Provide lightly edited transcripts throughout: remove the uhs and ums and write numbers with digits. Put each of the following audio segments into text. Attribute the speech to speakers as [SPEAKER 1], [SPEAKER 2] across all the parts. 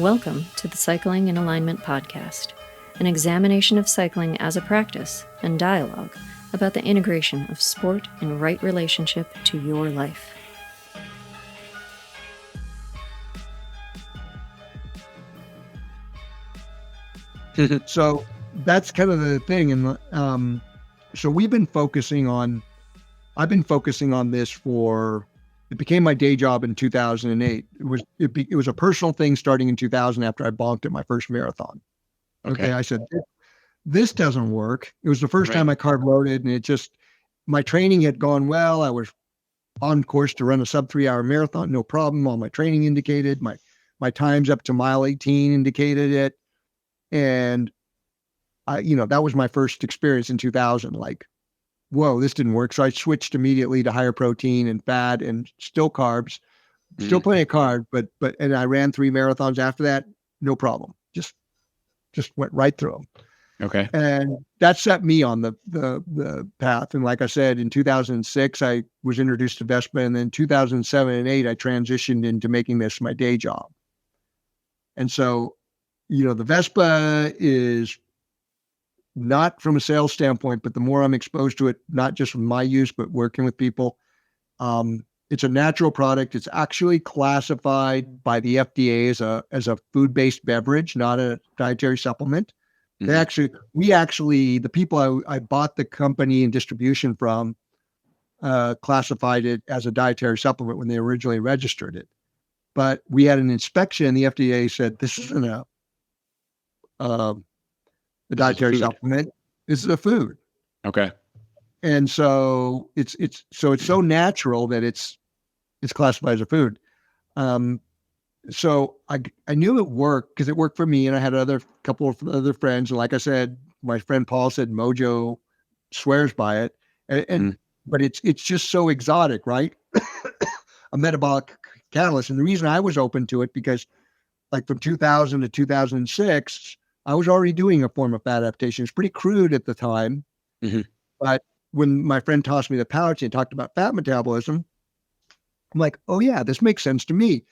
[SPEAKER 1] Welcome to the Cycling in Alignment podcast, an examination of cycling as a practice and dialogue about the integration of sport in right relationship to your life.
[SPEAKER 2] So that's kind of the thing. And so I've been focusing on this it became my day job in 2008. It was a personal thing starting in 2000 after I bonked at my first marathon. Okay. I said, this doesn't work. It was the first time I carb loaded, and my training had gone well. I was on course to run a sub 3 hour marathon. No problem. All my training indicated my times up to mile 18 indicated it. And that was my first experience in 2000. Like, whoa, this didn't work. So I switched immediately to higher protein and fat and still carbs, still plenty of carbs, and I ran 3 marathons after that. No problem. Just went right through them.
[SPEAKER 3] Okay.
[SPEAKER 2] And that set me on the path. And like I said, in 2006, I was introduced to Vespa, and then 2007 and 8, I transitioned into making this my day job. And so, the Vespa is not from a sales standpoint, but the more I'm exposed to it, not just from my use, but working with people, it's a natural product. It's actually classified by the FDA as a food-based beverage, not a dietary supplement. The people I bought the company and distribution from, classified it as a dietary supplement when they originally registered it. But we had an inspection, and the FDA said, this isn't a dietary supplement. This is a food.
[SPEAKER 3] Okay.
[SPEAKER 2] And so it's so natural that it's classified as a food. So I knew it worked because it worked for me, and I had a couple of other friends. And like I said, my friend Paul said Mojo swears by it, but it's just so exotic, right? A metabolic catalyst. And the reason I was open to it, because like from 2000 to 2006, I was already doing a form of fat adaptation. It's pretty crude at the time, but when my friend tossed me the pouch and talked about fat metabolism, I'm like, oh yeah, this makes sense to me.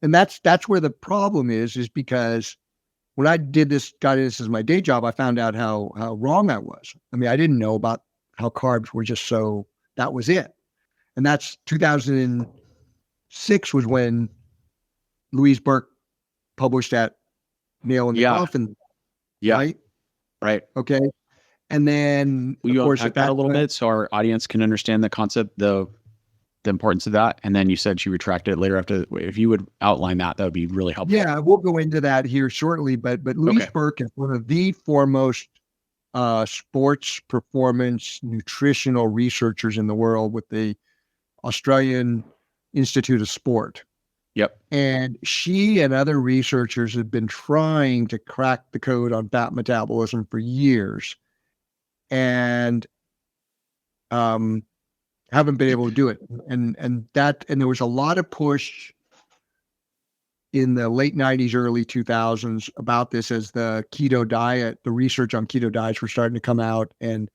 [SPEAKER 2] And that's where the problem is because when I got this as my day job, I found out how wrong I was. I mean, I didn't know about how carbs were just that was it. And that's 2006 was when Louise Burke published that Nail in the Coffin.
[SPEAKER 3] Yeah. Right.
[SPEAKER 2] Okay. And then
[SPEAKER 3] will you unpack that a little bit so our audience can understand the concept, the importance of that? And then you said she retracted it later after. If you would outline that would be really helpful.
[SPEAKER 2] Yeah, we'll go into that here shortly. But Louise Burke is one of the foremost sports performance nutritional researchers in the world with the Australian Institute of Sport.
[SPEAKER 3] Yep.
[SPEAKER 2] And she and other researchers have been trying to crack the code on fat metabolism for years, and haven't been able to do it. And there was a lot of push in the late 90s, early 2000s about this as the keto diet, the research on keto diets were starting to come out. And,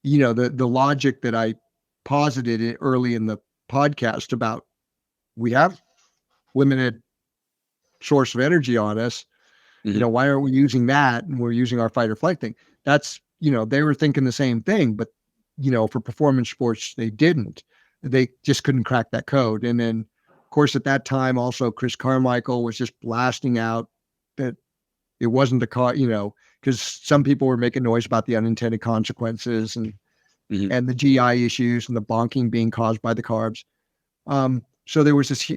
[SPEAKER 2] the logic that I posited early in the podcast about we have limited source of energy on us, why aren't we using that? And we're using our fight or flight thing. That's, they were thinking the same thing, but for performance sports, they didn't. They just couldn't crack that code. And then, of course, at that time, also Chris Carmichael was just blasting out that it wasn't the because some people were making noise about the unintended consequences and the GI issues and the bonking being caused by the carbs. So there was this,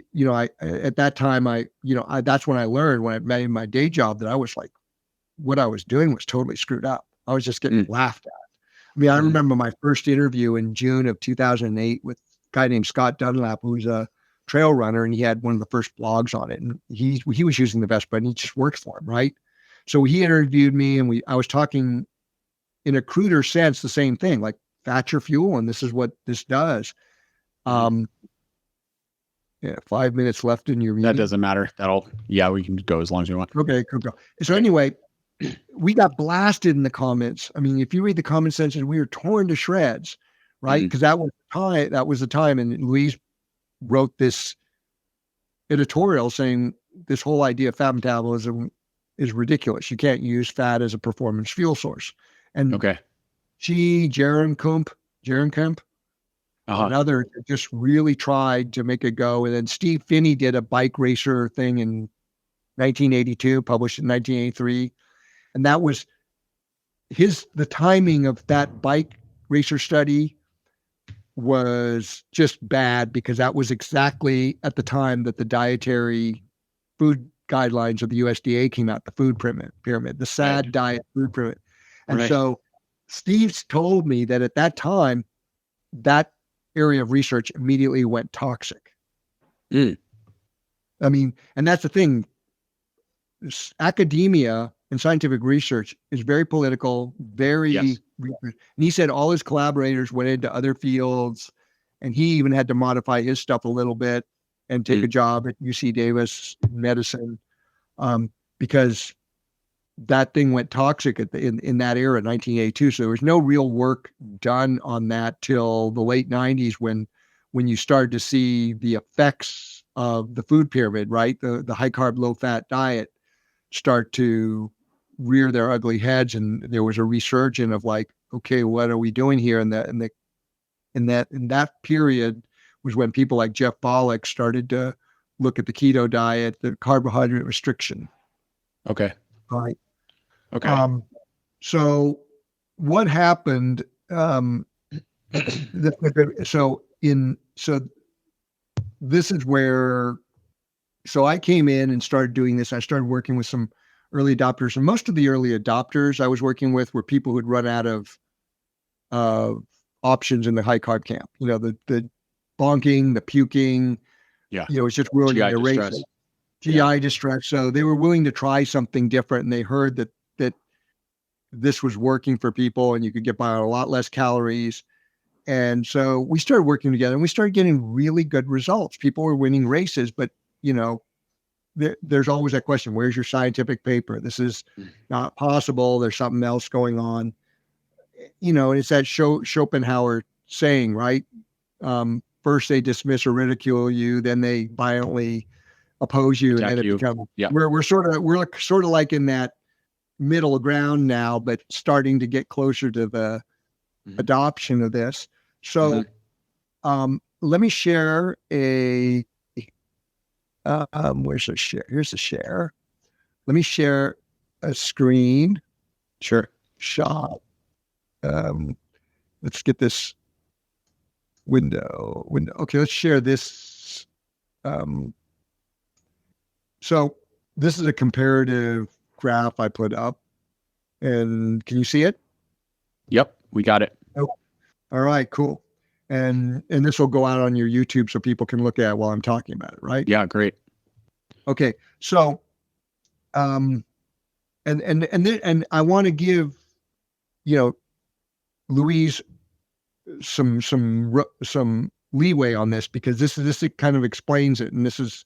[SPEAKER 2] at that time, that's when I learned, when I made my day job, that I was like, what I was doing was totally screwed up. I was just getting laughed at. I mean, I remember my first interview in June of 2008 with a guy named Scott Dunlap, who's a trail runner, and he had one of the first blogs on it. And he was using the Vespa, and he just worked for him, right? So he interviewed me, and I was talking in a cruder sense, the same thing, like fat's your fuel, and this is what this does. 5 minutes left in your meeting.
[SPEAKER 3] That doesn't matter. We can go as long as you want.
[SPEAKER 2] Okay, cool. So anyway, we got blasted in the comments. I mean, if you read the comment section, we were torn to shreds, right? Because that was the time. And Louise wrote this editorial saying, this whole idea of fat metabolism is ridiculous. You can't use fat as a performance fuel source. And
[SPEAKER 3] Okay.
[SPEAKER 2] Jaron Kemp,
[SPEAKER 3] Uh-huh.
[SPEAKER 2] and others just really tried to make it go. And then Steve Finney did a bike racer thing in 1982, published in 1983. And that was the timing of that bike racer study was just bad, because that was exactly at the time that the dietary food guidelines of the USDA came out, the food pyramid, the SAD diet food pyramid. And so Steve's told me that at that time, that area of research immediately went toxic. I mean, and that's the thing. Academia and scientific research is very political, and he said all his collaborators went into other fields, and he even had to modify his stuff a little bit and take a job at UC Davis medicine, because that thing went toxic in that era, 1982. So there was no real work done on that till the late 90s, when you started to see the effects of the food pyramid, right? The high carb, low fat diet start to rear their ugly heads, and there was a resurgence of like, okay, what are we doing here? And that period was when people like Jeff Bollock started to look at the keto diet, the carbohydrate restriction.
[SPEAKER 3] Okay.
[SPEAKER 2] Right.
[SPEAKER 3] Okay.
[SPEAKER 2] So what happened? This is where. So I came in and started doing this. I started working with some early adopters, and most of the early adopters I was working with were people who'd run out of options in the high carb camp. You know, the bonking, the puking.
[SPEAKER 3] Yeah.
[SPEAKER 2] You know, it's just ruining their race. GI distress. So they were willing to try something different, and they heard that this was working for people, and you could get by on a lot less calories. And so we started working together, and we started getting really good results. People were winning races, but you know, there's always that question: where's your scientific paper? This is not possible. There's something else going on. You know, and it's that Schopenhauer saying, right? First they dismiss or ridicule you, then they violently oppose you, and then it becomes. We're sort of like in that middle ground now, but starting to get closer to the adoption of this. So, let me share a. Where's the share? Here's the share. Let me share a screen.
[SPEAKER 3] Sure.
[SPEAKER 2] Shot. Let's get this window. Okay, let's share this. So this is a comparative graph I put up, and can you see it?
[SPEAKER 3] Yep, we got it.
[SPEAKER 2] Oh, all right, cool. And this will go out on your YouTube so people can look at it while I'm talking about it, right?
[SPEAKER 3] Yeah, great. Okay,
[SPEAKER 2] so, and I want to give, you know, Louise some leeway on this, because this kind of explains it, and this is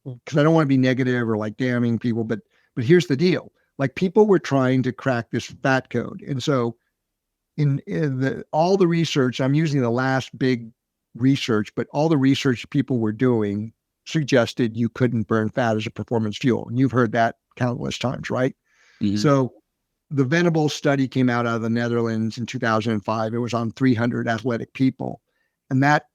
[SPEAKER 2] because I don't want to be negative or like damning people, but here's the deal: like, people were trying to crack this fat code, and so. In all the research, I'm using the last big research, but all the research people were doing suggested you couldn't burn fat as a performance fuel. And you've heard that countless times, right? So the Venables study came out of the Netherlands in 2005. It was on 300 athletic people. And that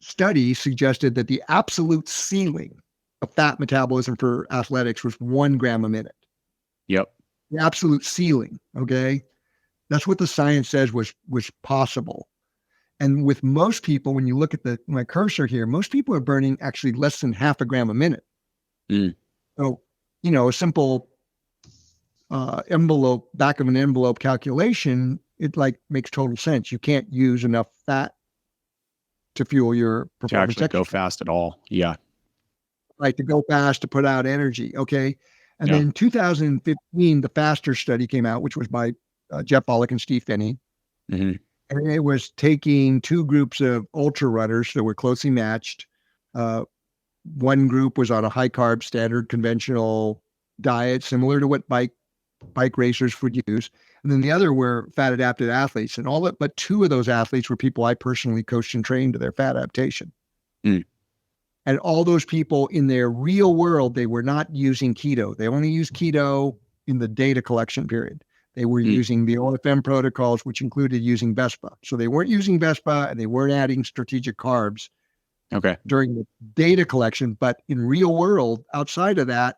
[SPEAKER 2] study suggested that the absolute ceiling of fat metabolism for athletics was 1 gram a minute.
[SPEAKER 3] Yep.
[SPEAKER 2] The absolute ceiling, okay? That's what the science says was possible. And with most people, when you look at my cursor here, most people are burning actually less than 0.5 gram a minute. So, you know, a simple back of an envelope calculation, it like makes total sense. You can't use enough fat to fuel your performance.
[SPEAKER 3] To actually go fast at all. Yeah.
[SPEAKER 2] Like to go fast, to put out energy. Okay. And then in 2015, the FASTER study came out, which was by Jeff Bollock and Steve Finney. And it was taking 2 groups of ultra runners that were closely matched. One group was on a high carb, standard conventional diet, similar to what bike racers would use. And then the other were fat adapted athletes, and but 2 of those athletes were people I personally coached and trained to their fat adaptation. And all those people in their real world, they were not using keto. They only used keto in the data collection period. They were using the OFM protocols, which included using Vespa. So they weren't using Vespa and they weren't adding strategic carbs during the data collection. But in real world, outside of that,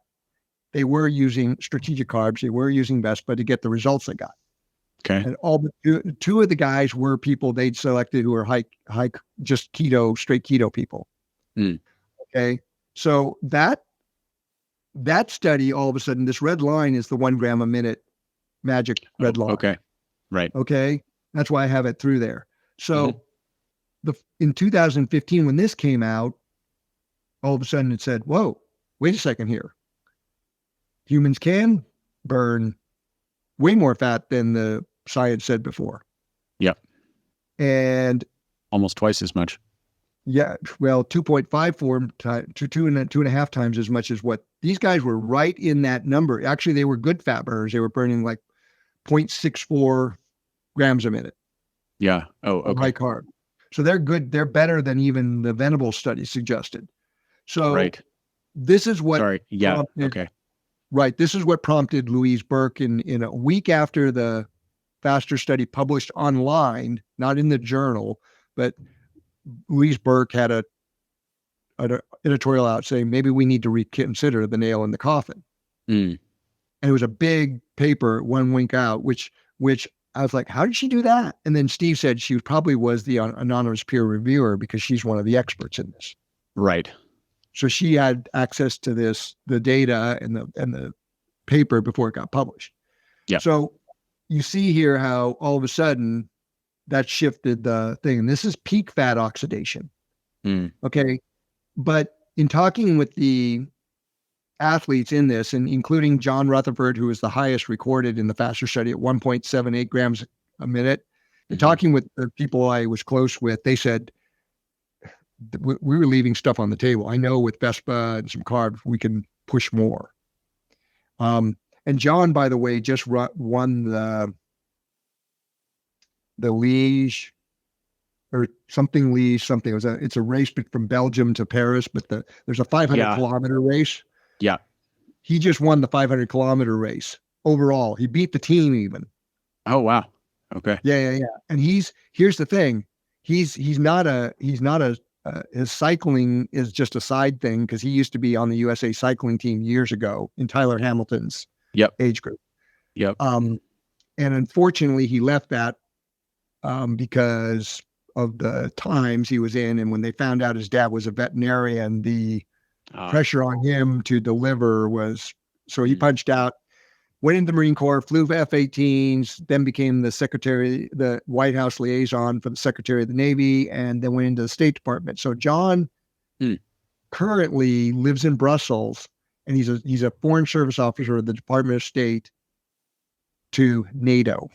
[SPEAKER 2] they were using strategic carbs. They were using Vespa to get the results they got.
[SPEAKER 3] Okay.
[SPEAKER 2] And all but two of the guys were people they'd selected who were just keto, straight keto people. Okay. So that study, all of a sudden, this red line is the 1 gram a minute magic red line.
[SPEAKER 3] Okay. Right.
[SPEAKER 2] Okay. That's why I have it through there. So in 2015, when this came out, all of a sudden it said, whoa, wait a second here. Humans can burn way more fat than the science said before.
[SPEAKER 3] Yep.
[SPEAKER 2] And
[SPEAKER 3] almost twice as much.
[SPEAKER 2] Yeah. Well, 2.54 to 2.5 times as much as what these guys were right in that number. Actually, they were good fat burners. They were burning like 0.64 grams a minute.
[SPEAKER 3] Yeah. Oh, okay.
[SPEAKER 2] High carb. So they're good. They're better than even the Venable study suggested. So this is what prompted, right. This is what prompted Louise Burke in a week after the FASTER study published online, not in the journal, but Louise Burke had an editorial out saying maybe we need to reconsider the nail in the coffin. And it was a big paper 1 week out, which I was like, how did she do that? And then Steve said she probably was the anonymous peer reviewer because she's one of the experts in this.
[SPEAKER 3] Right.
[SPEAKER 2] So she had access to the data and the paper before it got published.
[SPEAKER 3] Yeah.
[SPEAKER 2] So you see here how all of a sudden that shifted the thing. And this is peak fat oxidation. Okay. But in talking with the athletes in this, and including John Rutherford, who was the highest recorded in the FASTER study at 1.78 grams a minute, and talking with the people I was close with, they said, we were leaving stuff on the table. I know with Vespa and some carbs, we can push more. And John, by the way, just won the Liège or something Liège, something. It's a race from Belgium to Paris, but there's a 500 kilometer race.
[SPEAKER 3] Yeah.
[SPEAKER 2] He just won the 500 kilometer race overall. He beat the team even.
[SPEAKER 3] Oh, wow. Okay.
[SPEAKER 2] Yeah. And here's the thing. His cycling is just a side thing because he used to be on the USA cycling team years ago in Tyler Hamilton's age group.
[SPEAKER 3] Yep.
[SPEAKER 2] And unfortunately he left that because of the times he was in. And when they found out his dad was a veterinarian, the pressure on him to deliver so he punched out, went into the Marine Corps, flew F-18s, then became the White House liaison for the Secretary of the Navy, and then went into the State Department. So John currently lives in Brussels, and he's a Foreign Service officer of the Department of State to NATO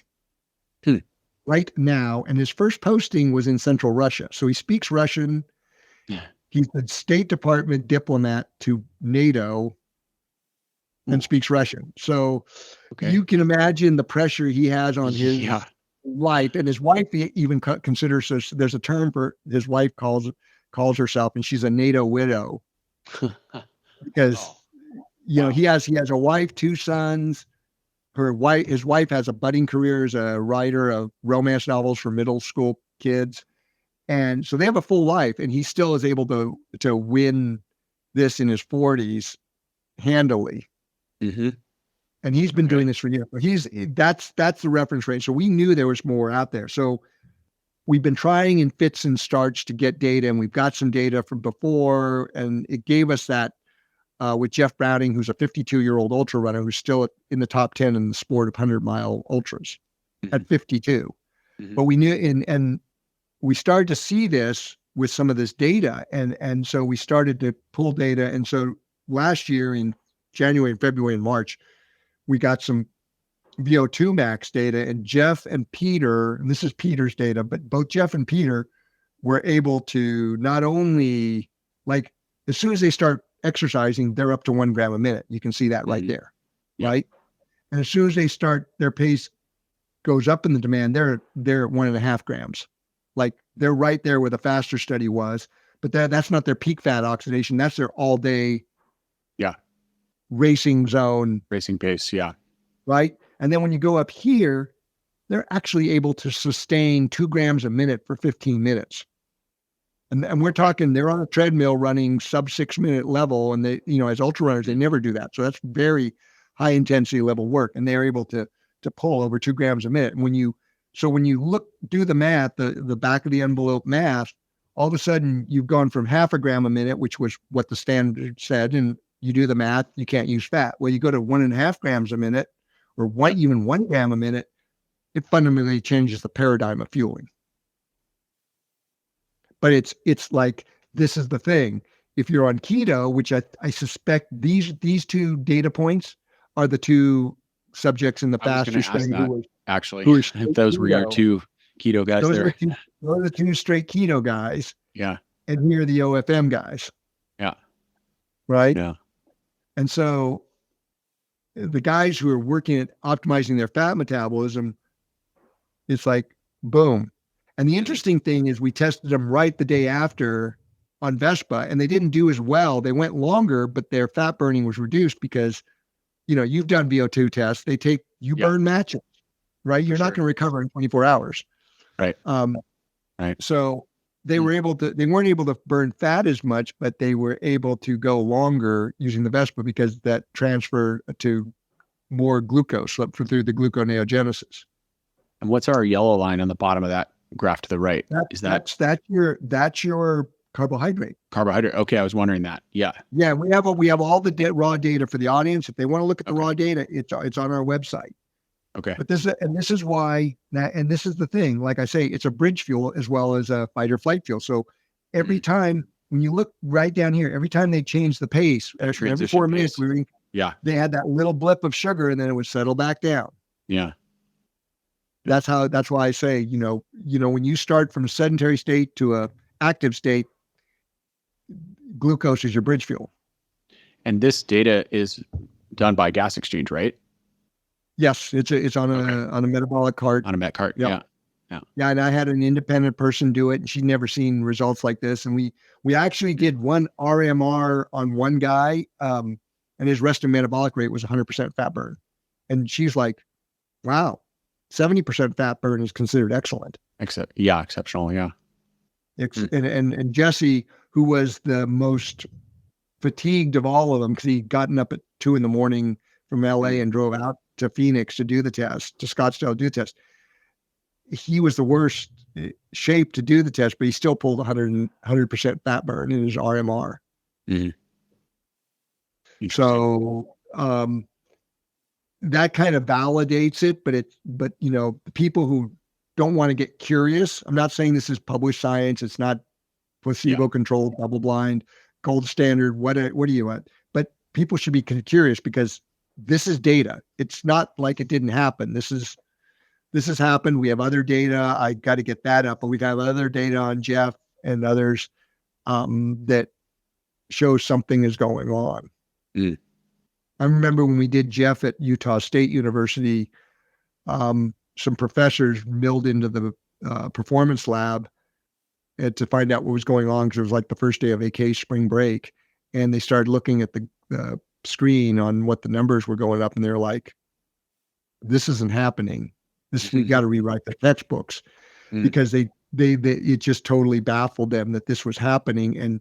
[SPEAKER 2] right now. And his first posting was in Central Russia. So he speaks Russian.
[SPEAKER 3] Yeah.
[SPEAKER 2] He's the State Department diplomat to NATO and speaks Russian. So you can imagine the pressure he has on his life. And his wife even considers there's a term for his wife calls herself, and she's a NATO widow because he has a wife, 2 sons. His wife has a budding career as a writer of romance novels for middle school kids. And so they have a full life, and he still is able to win this in his 40s handily. And he's been doing this for years. That's the reference range. So we knew there was more out there. So we've been trying in fits and starts to get data, and we've got some data from before, and it gave us that with Jeff Browning, who's a 52-year-old ultra runner who's still in the top 10 in the sport of 100-mile ultras at 52. But we knew, and we started to see this with some of this data, and so we started to pull data. And so last year in January and February and March, we got some VO2 max data, and Jeff and Peter, and this is Peter's data, but both Jeff and Peter were able to not only, like, as soon as they start exercising, they're up to 1 gram a minute. You can see that right there, right? And as soon as they start, their pace goes up in the demand, they're at 1.5 grams. Like, they're right there where the FASTER study was. but that's not their peak fat oxidation. That's their all day
[SPEAKER 3] Yeah.
[SPEAKER 2] racing zone.
[SPEAKER 3] Racing pace. Yeah.
[SPEAKER 2] Right. And then when you go up here, they're actually able to sustain 2 grams a minute for 15 minutes. And we're talking, they're on a treadmill running sub 6 minute level. And they, as ultra runners, they never do that. So that's very high intensity level work. And they're able to pull over 2 grams a minute. And when you do the math, the back of the envelope math, all of a sudden you've gone from 0.5 gram a minute, which was what the standard said. And you do the math, you can't use fat. Well, you go to 1.5 grams a minute or even 1 gram a minute, it fundamentally changes the paradigm of fueling. But it's like, this is the thing. If you're on keto, which I suspect these 2 data points are the 2 subjects in the fast study
[SPEAKER 3] actually, if those were your 2 keto guys
[SPEAKER 2] those
[SPEAKER 3] there.
[SPEAKER 2] Are the 2 straight keto guys.
[SPEAKER 3] Yeah.
[SPEAKER 2] And here are the OFM guys.
[SPEAKER 3] Yeah.
[SPEAKER 2] Right.
[SPEAKER 3] Yeah.
[SPEAKER 2] And so the guys who are working at optimizing their fat metabolism, it's like, boom. And the interesting thing is we tested them right the day after on Vespa, and they didn't do as well. They went longer, but their fat burning was reduced because, you've done VO2 tests. They take, burn matches, right? You're not going to recover in 24 hours.
[SPEAKER 3] Right. Right.
[SPEAKER 2] So they weren't able to burn fat as much, but they were able to go longer using the Vespa because that transfer to more glucose through the gluconeogenesis.
[SPEAKER 3] And what's our yellow line on the bottom of that graph to the right?
[SPEAKER 2] That's your carbohydrate.
[SPEAKER 3] Carbohydrate. Okay, I was wondering that. Yeah.
[SPEAKER 2] Yeah, we have all the raw data for the audience. If they want to look at the raw data, it's on our website.
[SPEAKER 3] Okay.
[SPEAKER 2] But this is why, and this is the thing. Like I say, it's a bridge fuel as well as a fight or flight fuel. So every time when you look right down here, every time they change the pace, every 4 minutes, they had that little blip of sugar, and then it would settle back down.
[SPEAKER 3] Yeah.
[SPEAKER 2] That's why I say, when you start from a sedentary state to a active state, glucose is your bridge fuel.
[SPEAKER 3] And this data is done by gas exchange, right?
[SPEAKER 2] Yes, it's on a metabolic cart.
[SPEAKER 3] On a met cart.
[SPEAKER 2] Yep.
[SPEAKER 3] Yeah.
[SPEAKER 2] Yeah. And I had an independent person do it, and she'd never seen results like this. And we actually did one RMR on one guy, and his resting metabolic rate was 100% fat burn. And she's like, wow, 70% fat burn is considered excellent.
[SPEAKER 3] Exceptional. Yeah.
[SPEAKER 2] And Jesse, who was the most fatigued of all of them, because he'd gotten up at 2 a.m. from LA and drove out to Phoenix to do the test, to Scottsdale to do the test. He was the worst shape to do the test, but he still pulled 100% fat burn in his RMR.
[SPEAKER 3] Mm-hmm.
[SPEAKER 2] So that kind of validates it, but the people who don't want to get curious, I'm not saying this is published science. It's not placebo-controlled, double-blind, gold standard. What are you at? But people should be curious because this is data. It's not like it didn't happen. This has happened. We have other data. I got to get that up, but we have other data on Jeff and others that show something is going on.
[SPEAKER 3] Mm.
[SPEAKER 2] I remember when we did Jeff at Utah State University, some professors milled into the performance lab to find out what was going on, because it was like the first day of AK spring break, and they started looking at the screen on what the numbers were going up, and they're like, this isn't happening. We got to rewrite the textbooks because they it just totally baffled them that this was happening. And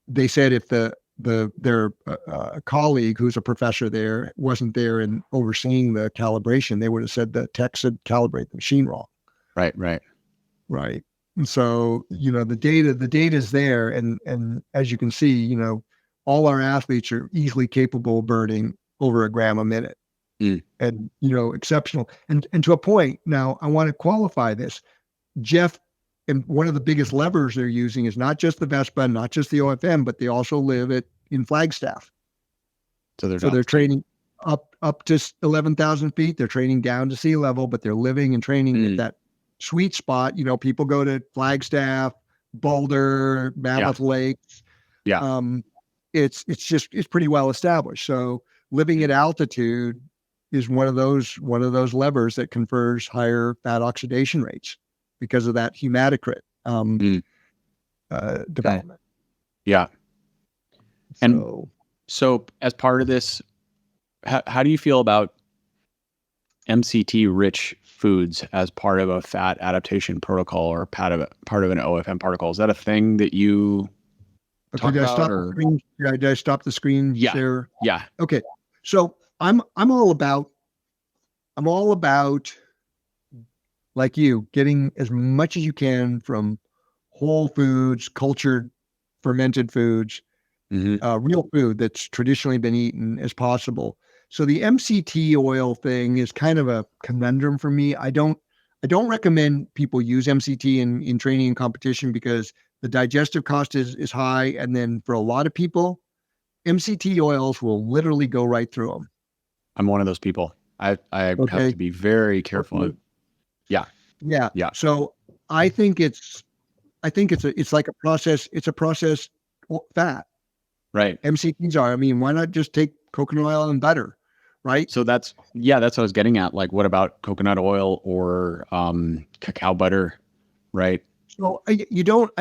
[SPEAKER 2] they said if their colleague who's a professor there wasn't there and overseeing the calibration, they would have said the tech said calibrate the machine wrong.
[SPEAKER 3] Right.
[SPEAKER 2] And so, the data is there. And as you can see, all our athletes are easily capable of burning over 1 gram a minute. And, exceptional. And to a point, now I want to qualify this. Jeff, and one of the biggest levers they're using is not just the Vespa, not just the OFM, but they also live in Flagstaff. So they're training up to 11,000 feet. They're training down to sea level, but they're living and training at that sweet spot. People go to Flagstaff, Boulder, Mammoth Lakes.
[SPEAKER 3] Yeah.
[SPEAKER 2] It's pretty well established. So living at altitude is one of those levers that confers higher fat oxidation rates because of that hematocrit development.
[SPEAKER 3] Yeah. And
[SPEAKER 2] So
[SPEAKER 3] so as part of this, how do you feel about MCT rich foods as part of a fat adaptation protocol or part of an OFM protocol? Is that a thing that you
[SPEAKER 2] okay,
[SPEAKER 3] talk
[SPEAKER 2] did I
[SPEAKER 3] about
[SPEAKER 2] stop the
[SPEAKER 3] or?
[SPEAKER 2] screen? Did I stop the screen
[SPEAKER 3] Yeah.
[SPEAKER 2] share?
[SPEAKER 3] Yeah.
[SPEAKER 2] Okay. So I'm all about like you getting as much as you can from whole foods, cultured, fermented foods, real food that's traditionally been eaten as possible. So the MCT oil thing is kind of a conundrum for me. I don't recommend people use MCT in training and competition because the digestive cost is high, and then for a lot of people, MCT oils will literally go right through them.
[SPEAKER 3] I'm one of those people. I have
[SPEAKER 2] Okay.
[SPEAKER 3] to be very careful.
[SPEAKER 2] Okay.
[SPEAKER 3] Yeah.
[SPEAKER 2] Yeah.
[SPEAKER 3] Yeah.
[SPEAKER 2] So I think it's like a process. It's a processed fat.
[SPEAKER 3] Right.
[SPEAKER 2] MCTs are. I mean, why not just take coconut oil and butter, right?
[SPEAKER 3] So that's what I was getting at. Like, what about coconut oil or cacao butter, right?
[SPEAKER 2] So I don't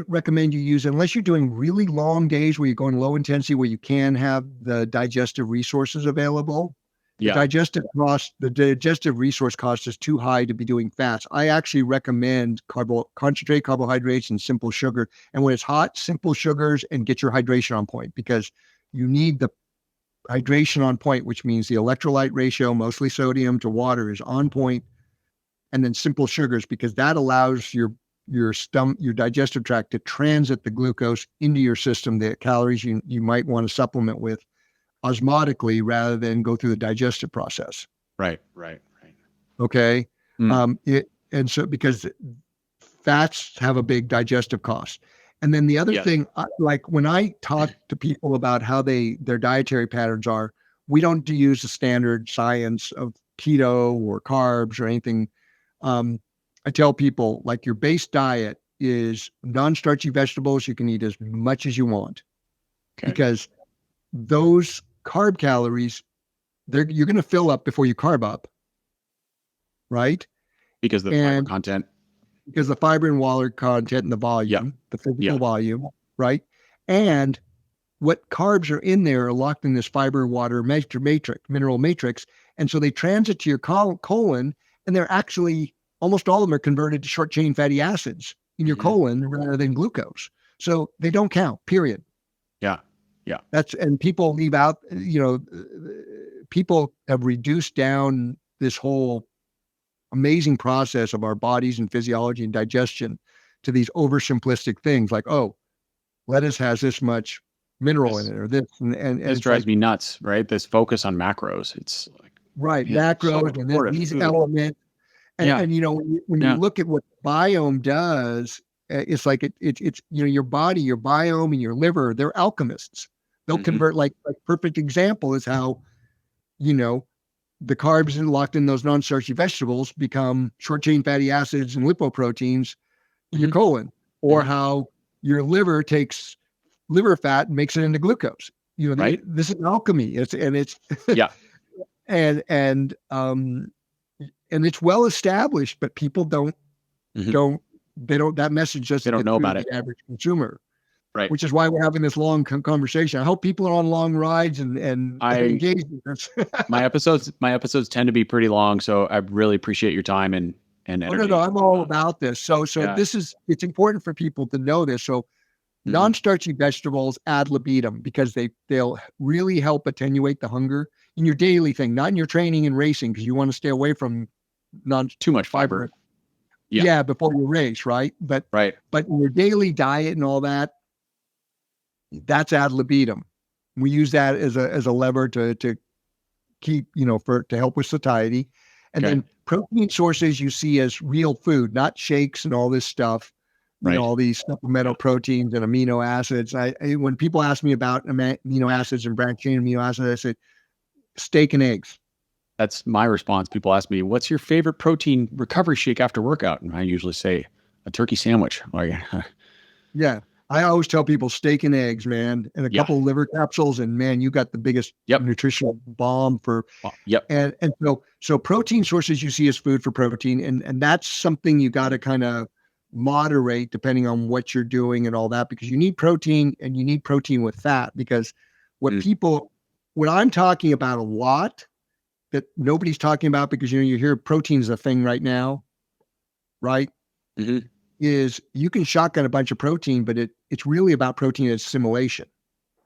[SPEAKER 2] recommend you use, unless you're doing really long days where you're going low intensity, where you can have the digestive resources available.
[SPEAKER 3] Yeah.
[SPEAKER 2] The digestive resource cost is too high to be doing fats. I actually recommend concentrate carbohydrates and simple sugar. And when it's hot, simple sugars, and get your hydration on point, because you need the hydration on point, which means the electrolyte ratio, mostly sodium to water, is on point. And then simple sugars, because that allows your digestive tract to transit the glucose into your system, the calories you might want to supplement with, osmotically rather than go through the digestive process.
[SPEAKER 3] Right.
[SPEAKER 2] Okay. And so because fats have a big digestive cost. And then the other thing, like when I talk to people about how their dietary patterns are, we don't use the standard science of keto or carbs or anything. I tell people, like, your base diet is non-starchy vegetables. You can eat as much as you want, because those carb calories, you're going to fill up before you carb up, right?
[SPEAKER 3] Because the fiber content.
[SPEAKER 2] Because the fiber and water content and the volume, the physical volume, right? And what carbs are in there are locked in this fiber water mineral matrix. And so they transit to your colon, and they're actually, almost all of them are converted to short chain fatty acids in your colon rather than glucose. So they don't count, period.
[SPEAKER 3] Yeah.
[SPEAKER 2] And people leave out, people have reduced down this whole amazing process of our bodies and physiology and digestion to these oversimplistic things like, oh, lettuce has this much mineral in it, or this, and
[SPEAKER 3] this drives me nuts, right? This focus on macros. It's like,
[SPEAKER 2] macros, and then these elements. And when you look at what biome does, it's like it's your body, your biome, and your liver, they're alchemists. They'll convert, like perfect example is how, the carbs locked in those non-starchy vegetables become short chain fatty acids and lipoproteins in your colon, or how your liver takes liver fat and makes it into glucose. Right? This is alchemy. It's and it's well established, but people that message doesn't,
[SPEAKER 3] they don't know about it.
[SPEAKER 2] The average consumer.
[SPEAKER 3] Right.
[SPEAKER 2] Which is why we're having this long conversation. I hope people are on long rides and engage with us. my
[SPEAKER 3] episodes tend to be pretty long, so I really appreciate your time and energy.
[SPEAKER 2] No, I'm all about this. So it's important for people to know this. So non-starchy vegetables ad libitum, because they'll really help attenuate the hunger in your daily thing, not in your training and racing, because you want to stay away from
[SPEAKER 3] too much fiber.
[SPEAKER 2] Yeah, before you race, right? But in your daily diet and all that, that's ad libitum. We use that as a lever to keep, to help with satiety. And then protein sources you see as real food, not shakes and all this stuff, all these supplemental proteins and amino acids. When people ask me about amino acids and branched chain amino acids, I say steak and eggs.
[SPEAKER 3] That's my response. People ask me, what's your favorite protein recovery shake after workout? And I usually say a turkey sandwich.
[SPEAKER 2] Yeah. I always tell people steak and eggs, man, and a couple of liver capsules, and man, you got the biggest nutritional bomb for. And so protein sources you see as food for protein, and that's something you got to kind of moderate depending on what you're doing and all that, because you need protein, and you need protein with fat, because what I'm talking about a lot that nobody's talking about, because, you hear protein's a thing right now, right?
[SPEAKER 3] Mm-hmm.
[SPEAKER 2] Is you can shotgun a bunch of protein, but it's really about protein assimilation.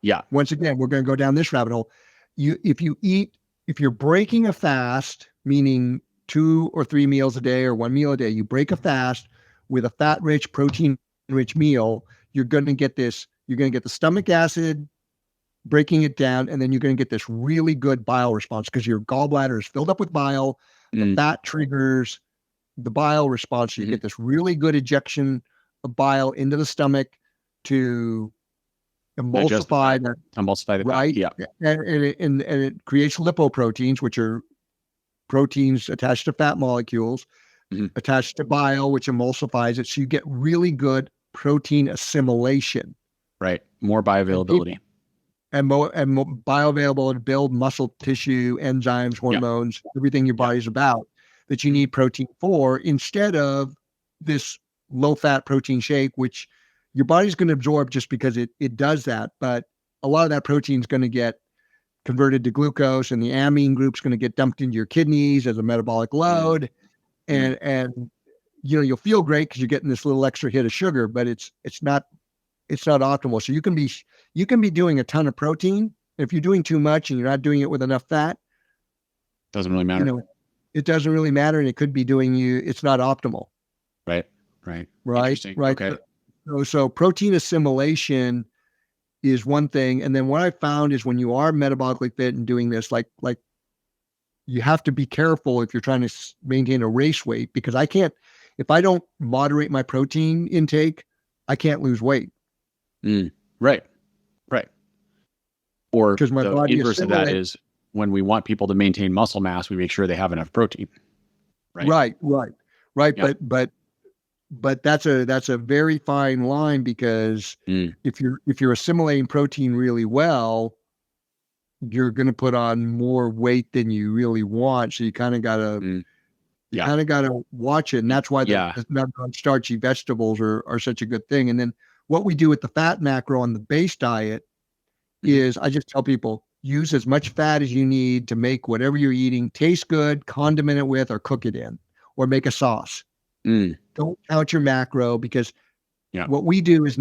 [SPEAKER 3] Yeah.
[SPEAKER 2] Once again, we're going to go down this rabbit hole. If you're breaking a fast, meaning 2 or 3 meals a day or 1 meal a day, you break a fast with a fat-rich, protein-rich meal, you're going to get the stomach acid breaking it down, and then you're going to get this really good bile response, because your gallbladder is filled up with bile. The fat triggers the bile response. So you get this really good ejection of bile into the stomach to emulsify
[SPEAKER 3] the
[SPEAKER 2] right?
[SPEAKER 3] Yeah.
[SPEAKER 2] And it creates lipoproteins, which are proteins attached to fat molecules, attached to bile, which emulsifies it. So you get really good protein assimilation.
[SPEAKER 3] Right. More bioavailability.
[SPEAKER 2] And bioavailable to build muscle tissue, enzymes, hormones, everything your body's about, that you need protein for, instead of this low-fat protein shake, which your body's going to absorb just because it does that. But a lot of that protein is going to get converted to glucose, and the amine group's going to get dumped into your kidneys as a metabolic load. And you'll feel great because you're getting this little extra hit of sugar, but it's not optimal. So you can be doing a ton of protein. If you're doing too much and you're not doing it with enough fat,
[SPEAKER 3] doesn't really matter.
[SPEAKER 2] It doesn't really matter, and it could be it's not optimal.
[SPEAKER 3] Right.
[SPEAKER 2] Right.
[SPEAKER 3] Okay.
[SPEAKER 2] So protein assimilation is one thing. And then what I found is, when you are metabolically fit and doing this, like you have to be careful if you're trying to maintain a race weight, because if I don't moderate my protein intake, I can't lose weight.
[SPEAKER 3] Right. Or
[SPEAKER 2] because my
[SPEAKER 3] the
[SPEAKER 2] body
[SPEAKER 3] inverse of that is, when we want people to maintain muscle mass, we make sure they have enough protein. Right.
[SPEAKER 2] Yeah. But that's a very fine line, because if you're assimilating protein really well, you're going to put on more weight than you really want. So you kind of got to watch it. And that's why the non-starchy vegetables are such a good thing. And then what we do with the fat macro on the base diet is, I just tell people, use as much fat as you need to make whatever you're eating taste good, condiment it with, or cook it in, or make a sauce. Don't count your macro, because what we do is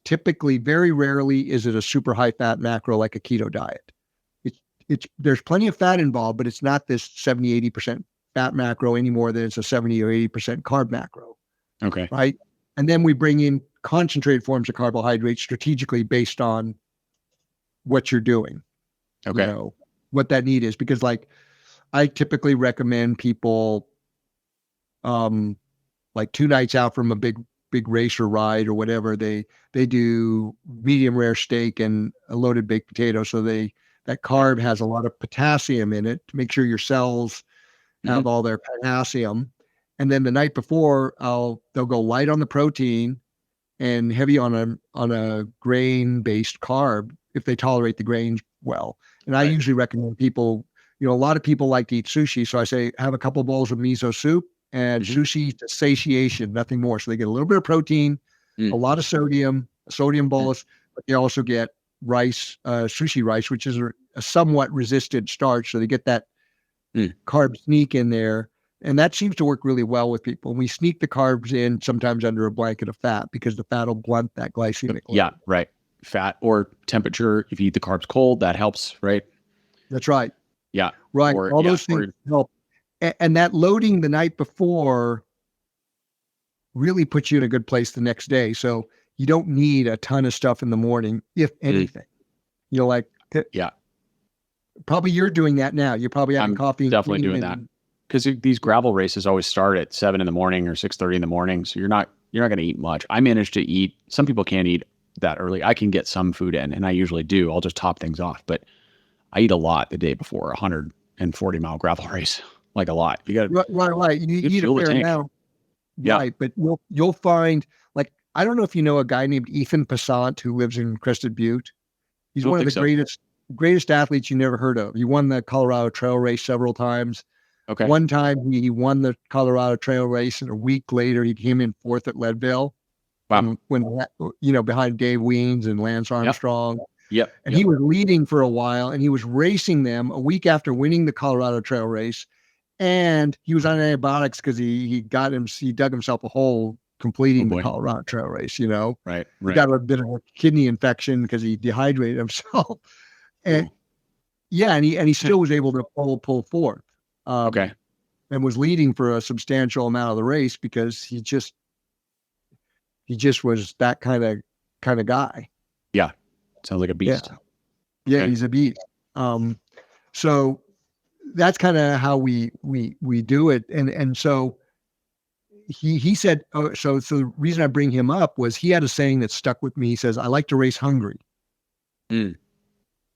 [SPEAKER 2] typically, very rarely is it a super high fat macro like a keto diet. There's plenty of fat involved, but it's not this 70-80% fat macro any more than it's a 70 or 80% carb macro.
[SPEAKER 3] Okay.
[SPEAKER 2] Right. And then we bring in concentrated forms of carbohydrates strategically based on what you're doing.
[SPEAKER 3] Okay.
[SPEAKER 2] What that need is, because I typically recommend people, like 2 nights out from a big race or ride or whatever, they do medium rare steak and a loaded baked potato. So that carb has a lot of potassium in it to make sure your cells have all their potassium. And then the night before, they'll go light on the protein and heavy on a grain-based carb, if they tolerate the grains well. And I usually recommend people, a lot of people like to eat sushi. So I say, have a couple bowls of miso soup and sushi to satiation, nothing more. So they get a little bit of protein, a lot of sodium, a sodium bolus, but they also get rice, sushi rice, which is a somewhat resistant starch. So they get that carb sneak in there. And that seems to work really well with people. And we sneak the carbs in sometimes under a blanket of fat, because the fat will blunt that glycemic load.
[SPEAKER 3] Yeah, right. Fat or temperature. If you eat the carbs cold, that helps, right?
[SPEAKER 2] That's right.
[SPEAKER 3] Yeah.
[SPEAKER 2] Right. All those things help. And that loading the night before really puts you in a good place the next day. So you don't need a ton of stuff in the morning, if anything. Probably you're doing that now. You're probably having coffee.
[SPEAKER 3] Definitely doing that. Because these gravel races always start at 7 a.m. or 6:30 a.m. So you're not going to eat much. I manage to eat. Some people can't eat that early. I can get some food in, and I usually do. I'll just top things off. But I eat a lot the day before a 140-mile gravel race, like a lot. You got
[SPEAKER 2] right. You eat a fair amount.
[SPEAKER 3] Yeah.
[SPEAKER 2] Right, but you'll find, I don't know if you know a guy named Ethan Passant who lives in Crested Butte. He's one of the greatest athletes you never heard of. He won the Colorado Trail race several times.
[SPEAKER 3] Okay.
[SPEAKER 2] One time he won the Colorado Trail race, and a week later he came in fourth at Leadville.
[SPEAKER 3] Wow.
[SPEAKER 2] When behind Dave Weens and Lance Armstrong.
[SPEAKER 3] Yep.
[SPEAKER 2] And he was leading for a while, and he was racing them a week after winning the Colorado Trail race. And he was on antibiotics because he dug himself a hole completing the Colorado Trail race,
[SPEAKER 3] Right.
[SPEAKER 2] He got a bit of a kidney infection because he dehydrated himself. And and he still was able to pull forth.
[SPEAKER 3] Okay.
[SPEAKER 2] And was leading for a substantial amount of the race because he just was that kind of guy.
[SPEAKER 3] Yeah. Sounds like a beast.
[SPEAKER 2] Yeah, he's a beast. So that's kind of how we do it. And so he said, so the reason I bring him up was he had a saying that stuck with me. He says, I like to race hungry,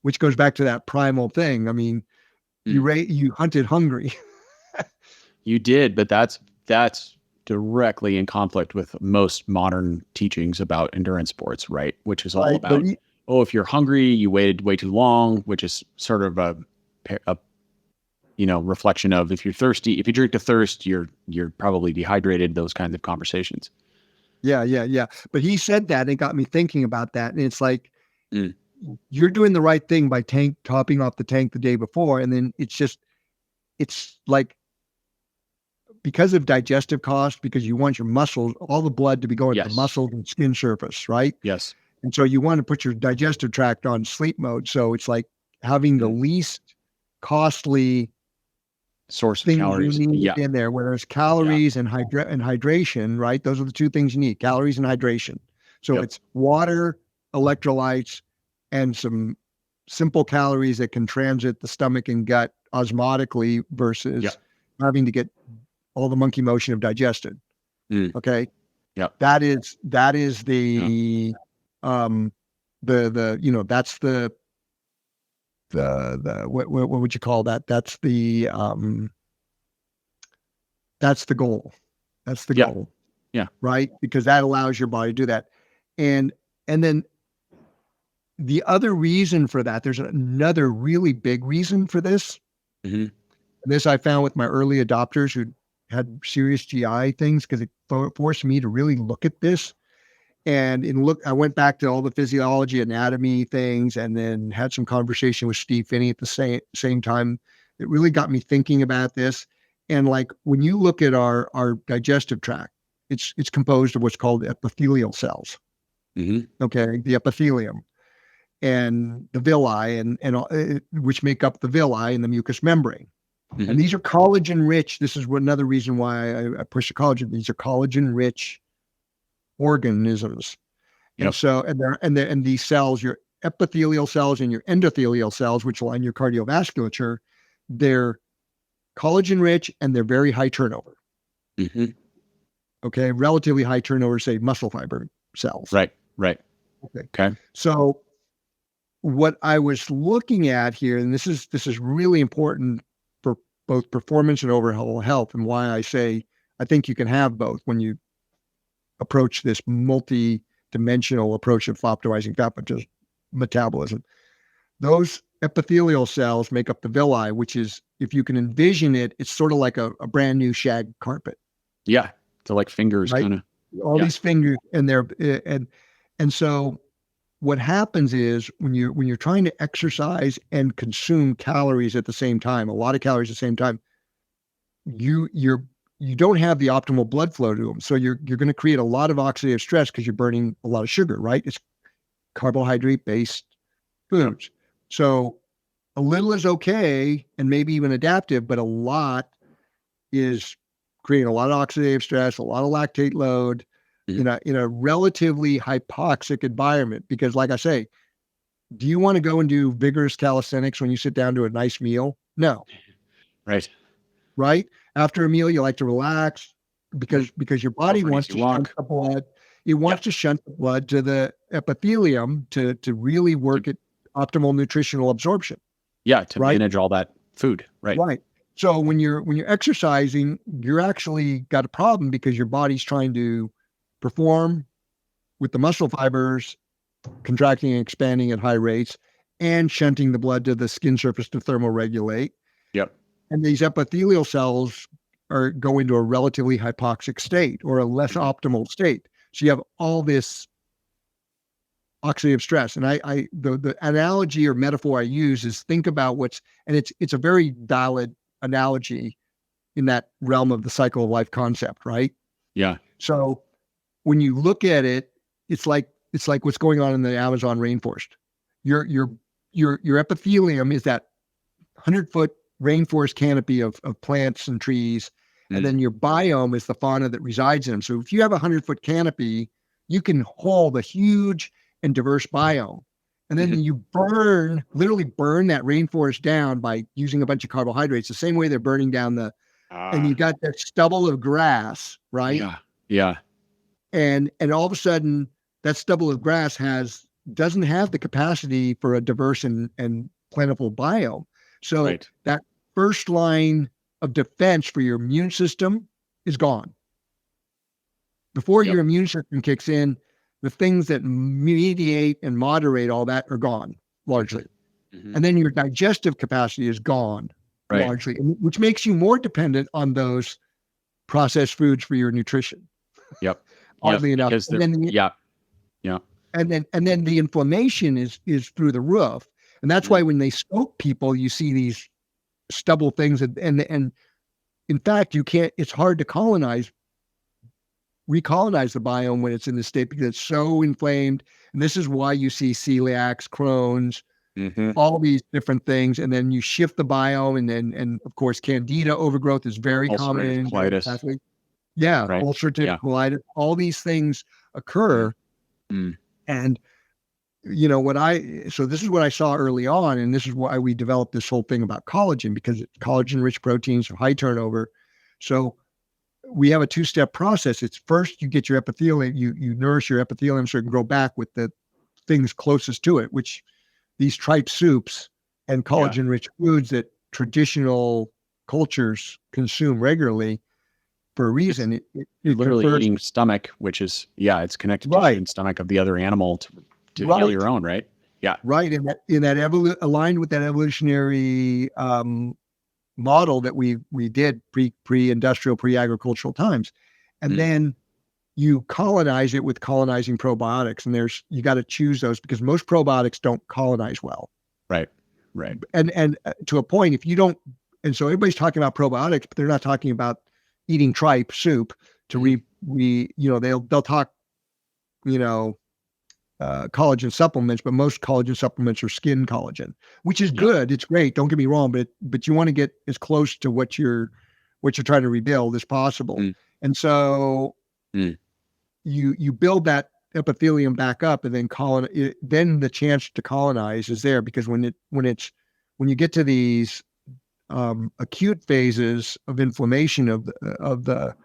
[SPEAKER 2] which goes back to that primal thing. I mean, you hunted hungry.
[SPEAKER 3] You did, but that's directly in conflict with most modern teachings about endurance sports, right? Which is all about, if you're hungry, you waited way too long, which is sort of a reflection of if you're thirsty, if you drink to thirst, you're probably dehydrated, those kinds of conversations.
[SPEAKER 2] Yeah. But he said that, and it got me thinking about that. And it's like, you're doing the right thing by topping off the tank the day before. And then it's like, because of digestive cost, because you want your muscles, all the blood to be going to the muscles and skin surface, right?
[SPEAKER 3] Yes.
[SPEAKER 2] And so you want to put your digestive tract on sleep mode. So it's like having the least costly
[SPEAKER 3] source of calories
[SPEAKER 2] in there, where there's calories and hydration, right? Those are the two things you need, calories and hydration. So it's water, electrolytes, and some simple calories that can transit the stomach and gut osmotically versus having to get all the monkey motion of digestion. Okay.
[SPEAKER 3] Yeah.
[SPEAKER 2] That is the, that's the what would you call that? That's the goal. That's the goal.
[SPEAKER 3] Yeah.
[SPEAKER 2] Right. Because that allows your body to do that. And then the other reason for that, there's another really big reason for this. This I found with my early adopters who had serious GI things, because it forced me to really look at this. And I went back to all the physiology, anatomy things, and then had some conversation with Steve Finney at the same time. It really got me thinking about this. And like, when you look at our digestive tract, it's composed of what's called epithelial cells. Okay, the epithelium and the villi, and which make up the villi and the mucous membrane. And these are collagen rich. This is another reason why I push the collagen. These are collagen rich organisms. And so, and these cells, your epithelial cells and your endothelial cells, which line your cardiovasculature, they're collagen rich and they're very high turnover. Okay. Relatively high turnover, say muscle fiber cells.
[SPEAKER 3] Right.
[SPEAKER 2] Okay. So what I was looking at here, and this is really important for both performance and overall health, and why I say I think you can have both when you approach this multi-dimensional approach of optimizing fat metabolism. Those epithelial cells make up the villi, which is, if you can envision it, it's sort of like a brand new shag carpet.
[SPEAKER 3] Yeah. So like fingers,
[SPEAKER 2] right?
[SPEAKER 3] kind of.
[SPEAKER 2] All these fingers, and and so what happens is when you're trying to exercise and consume calories at the same time, a lot of calories at the same time, you don't have the optimal blood flow to them. So you're going to create a lot of oxidative stress because you're burning a lot of sugar, right? It's carbohydrate based foods. So a little is okay and maybe even adaptive, but a lot is creating a lot of oxidative stress, a lot of lactate load in a relatively hypoxic environment. Because like I say, do you want to go and do vigorous calisthenics when you sit down to a nice meal? No. Right? After a meal, you like to relax because your body wants to shunt the blood. It wants to shunt the blood to the epithelium to really work at optimal nutritional absorption.
[SPEAKER 3] Yeah, to manage all that food.
[SPEAKER 2] Right. So when you're exercising, you're actually got a problem because your body's trying to perform with the muscle fibers contracting and expanding at high rates and shunting the blood to the skin surface to thermoregulate. And these epithelial cells go into a relatively hypoxic state or a less optimal state. So you have all this oxidative stress. And the analogy or metaphor I use is think about it's a very valid analogy in that realm of the cycle of life concept, right?
[SPEAKER 3] Yeah.
[SPEAKER 2] So when you look at it, it's like what's going on in the Amazon rainforest. Your epithelium is that 100-foot rainforest canopy of plants and trees. And then your biome is the fauna that resides in them. So if you have a 100-foot canopy, you can hold a huge and diverse biome. And then you literally burn that rainforest down by using a bunch of carbohydrates, the same way they're burning down and you got that stubble of grass, right?
[SPEAKER 3] Yeah. Yeah.
[SPEAKER 2] And all of a sudden that stubble of grass doesn't have the capacity for a diverse and plentiful biome. So that first line of defense for your immune system is gone. Before your immune system kicks in, the things that mediate and moderate all that are gone largely. And then your digestive capacity is gone largely, which makes you more dependent on those processed foods for your nutrition.
[SPEAKER 3] Yep.
[SPEAKER 2] Oddly enough.
[SPEAKER 3] And
[SPEAKER 2] then the inflammation is through the roof. And that's why when they smoke people, you see these stubble things and in fact, it's hard to recolonize the biome when it's in this state because it's so inflamed. And this is why you see celiacs, Crohn's, all these different things. And then you shift the biome and of course, candida overgrowth is very common.
[SPEAKER 3] Colitis.
[SPEAKER 2] Yeah. Ulcerative colitis, all these things occur. And so this is what I saw early on. And this is why we developed this whole thing about collagen, because collagen rich proteins are high turnover. So we have a 2-step process. It's first you get your epithelium, you nourish your epithelium so it can grow back with the things closest to it, which these tripe soups and collagen rich foods that traditional cultures consume regularly for a reason. It
[SPEAKER 3] literally eating stomach, which is, it's connected to the stomach of the other animal to heal your own, right? Yeah.
[SPEAKER 2] Right. In that aligned with that evolutionary model that we did pre-industrial, pre-agricultural times. And then you colonize it with colonizing probiotics. And you got to choose those because most probiotics don't colonize well. Right. And to a point, if you don't, and so everybody's talking about probiotics, but they're not talking about eating tripe soup to they'll talk, collagen supplements, but most collagen supplements are skin collagen, which is good. It's great. Don't get me wrong, but you want to get as close to what you're trying to rebuild as possible. And so you build that epithelium back up and then then the chance to colonize is there, because when you get to these acute phases of inflammation of the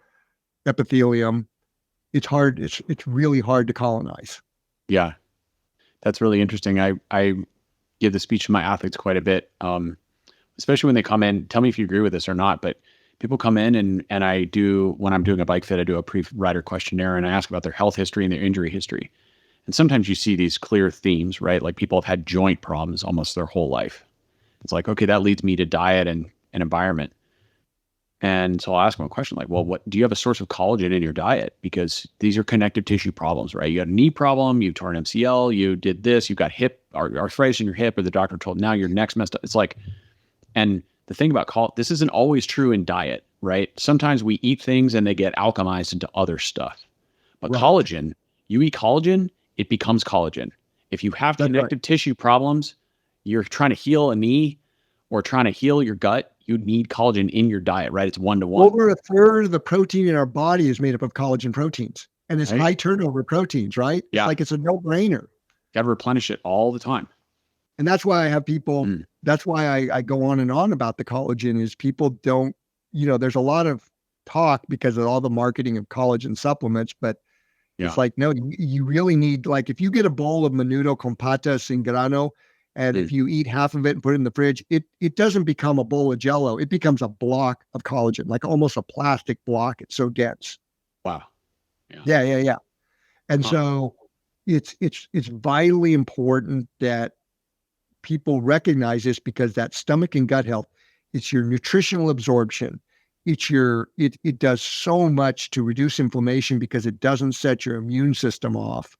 [SPEAKER 2] epithelium, it's hard. It's really hard to colonize.
[SPEAKER 3] Yeah, that's really interesting. I give the speech to my athletes quite a bit, especially when they come in. Tell me if you agree with this or not, but people come in and when I'm doing a bike fit, I do a pre-rider questionnaire and I ask about their health history and their injury history. And sometimes you see these clear themes, right? Like people have had joint problems almost their whole life. It's like, okay, that leads me to diet and environment. And so I'll ask them a question like, well, what do you have a source of collagen in your diet? Because these are connective tissue problems, right? You got a knee problem, you tore an MCL, you did this, you got hip arthritis in your hip, or the doctor told now your neck's messed up. It's like, and the thing about this isn't always true in diet, right? Sometimes we eat things and they get alchemized into other stuff. But collagen, you eat collagen, it becomes collagen. If you have connective tissue problems, you're trying to heal a knee or trying to heal your gut, you need collagen in your diet, right? It's 1-to-1.
[SPEAKER 2] Over a third of the protein in our body is made up of collagen proteins, and it's high turnover proteins, right?
[SPEAKER 3] Yeah.
[SPEAKER 2] It's a no-brainer.
[SPEAKER 3] Got to replenish it all the time.
[SPEAKER 2] And that's why I have people, that's why I go on and on about the collagen is people don't, there's a lot of talk because of all the marketing of collagen supplements, but it's like, no, you really need, like if you get a bowl of menudo con patas in grano, and if you eat half of it and put it in the fridge, it doesn't become a bowl of Jell-O. It becomes a block of collagen, like almost a plastic block. It's so dense.
[SPEAKER 3] Wow.
[SPEAKER 2] Yeah. And so it's vitally important that people recognize this, because that stomach and gut health it's your nutritional absorption. It does so much to reduce inflammation because it doesn't set your immune system off.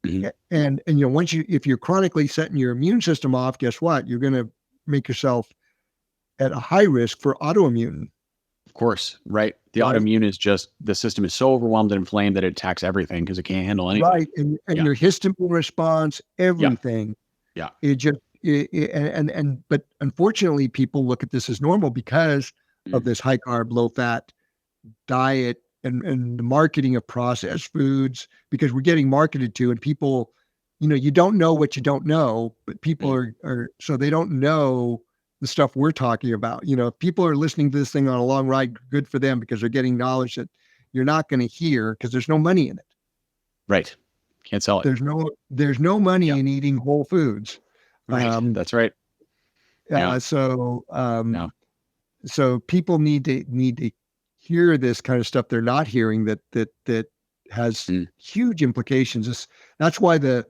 [SPEAKER 3] Mhm.
[SPEAKER 2] And if you're chronically setting your immune system off, guess what? You're going to make yourself at a high risk for autoimmune.
[SPEAKER 3] Of course, right? The
[SPEAKER 2] Right.
[SPEAKER 3] autoimmune is just, the system is so overwhelmed and inflamed that it attacks everything because it can't handle anything.
[SPEAKER 2] Right. And
[SPEAKER 3] Yeah.
[SPEAKER 2] your histamine response, everything.
[SPEAKER 3] Yeah.
[SPEAKER 2] But unfortunately, people look at this as normal because of this high carb, low fat diet and the marketing of processed foods, because we're getting marketed to, and people, you don't know what you don't know, but people are, so they don't know the stuff we're talking about. If people are listening to this thing on a long ride, good for them, because they're getting knowledge that you're not going to hear because there's no money in it.
[SPEAKER 3] Right. Can't sell it.
[SPEAKER 2] There's no money in eating whole foods.
[SPEAKER 3] Right. That's right. Yeah.
[SPEAKER 2] So people need to hear this kind of stuff they're not hearing, that has huge implications. That's why the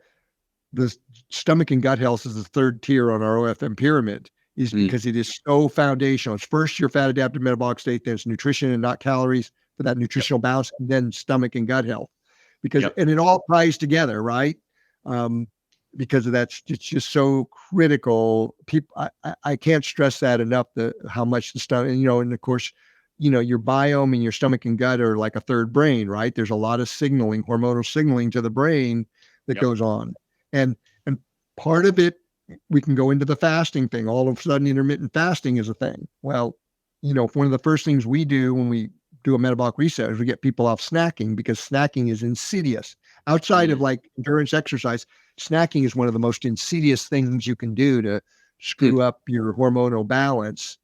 [SPEAKER 2] stomach and gut health is the third tier on our OFM pyramid, is because it is so foundational. It's first your fat adapted metabolic state, then it's nutrition and not calories for that nutritional balance, and then stomach and gut health, because and it all ties together, right? Because of that, it's just so critical. People, I can't stress that enough, how much the stomach, and of course, your biome and your stomach and gut are like a third brain, right? There's a lot of signaling, hormonal signaling to the brain that goes on. And part of it, we can go into the fasting thing. All of a sudden, intermittent fasting is a thing. Well, one of the first things we do when we do a metabolic reset is we get people off snacking, because snacking is insidious. Outside of like endurance exercise, snacking is one of the most insidious things you can do to screw up your hormonal balance.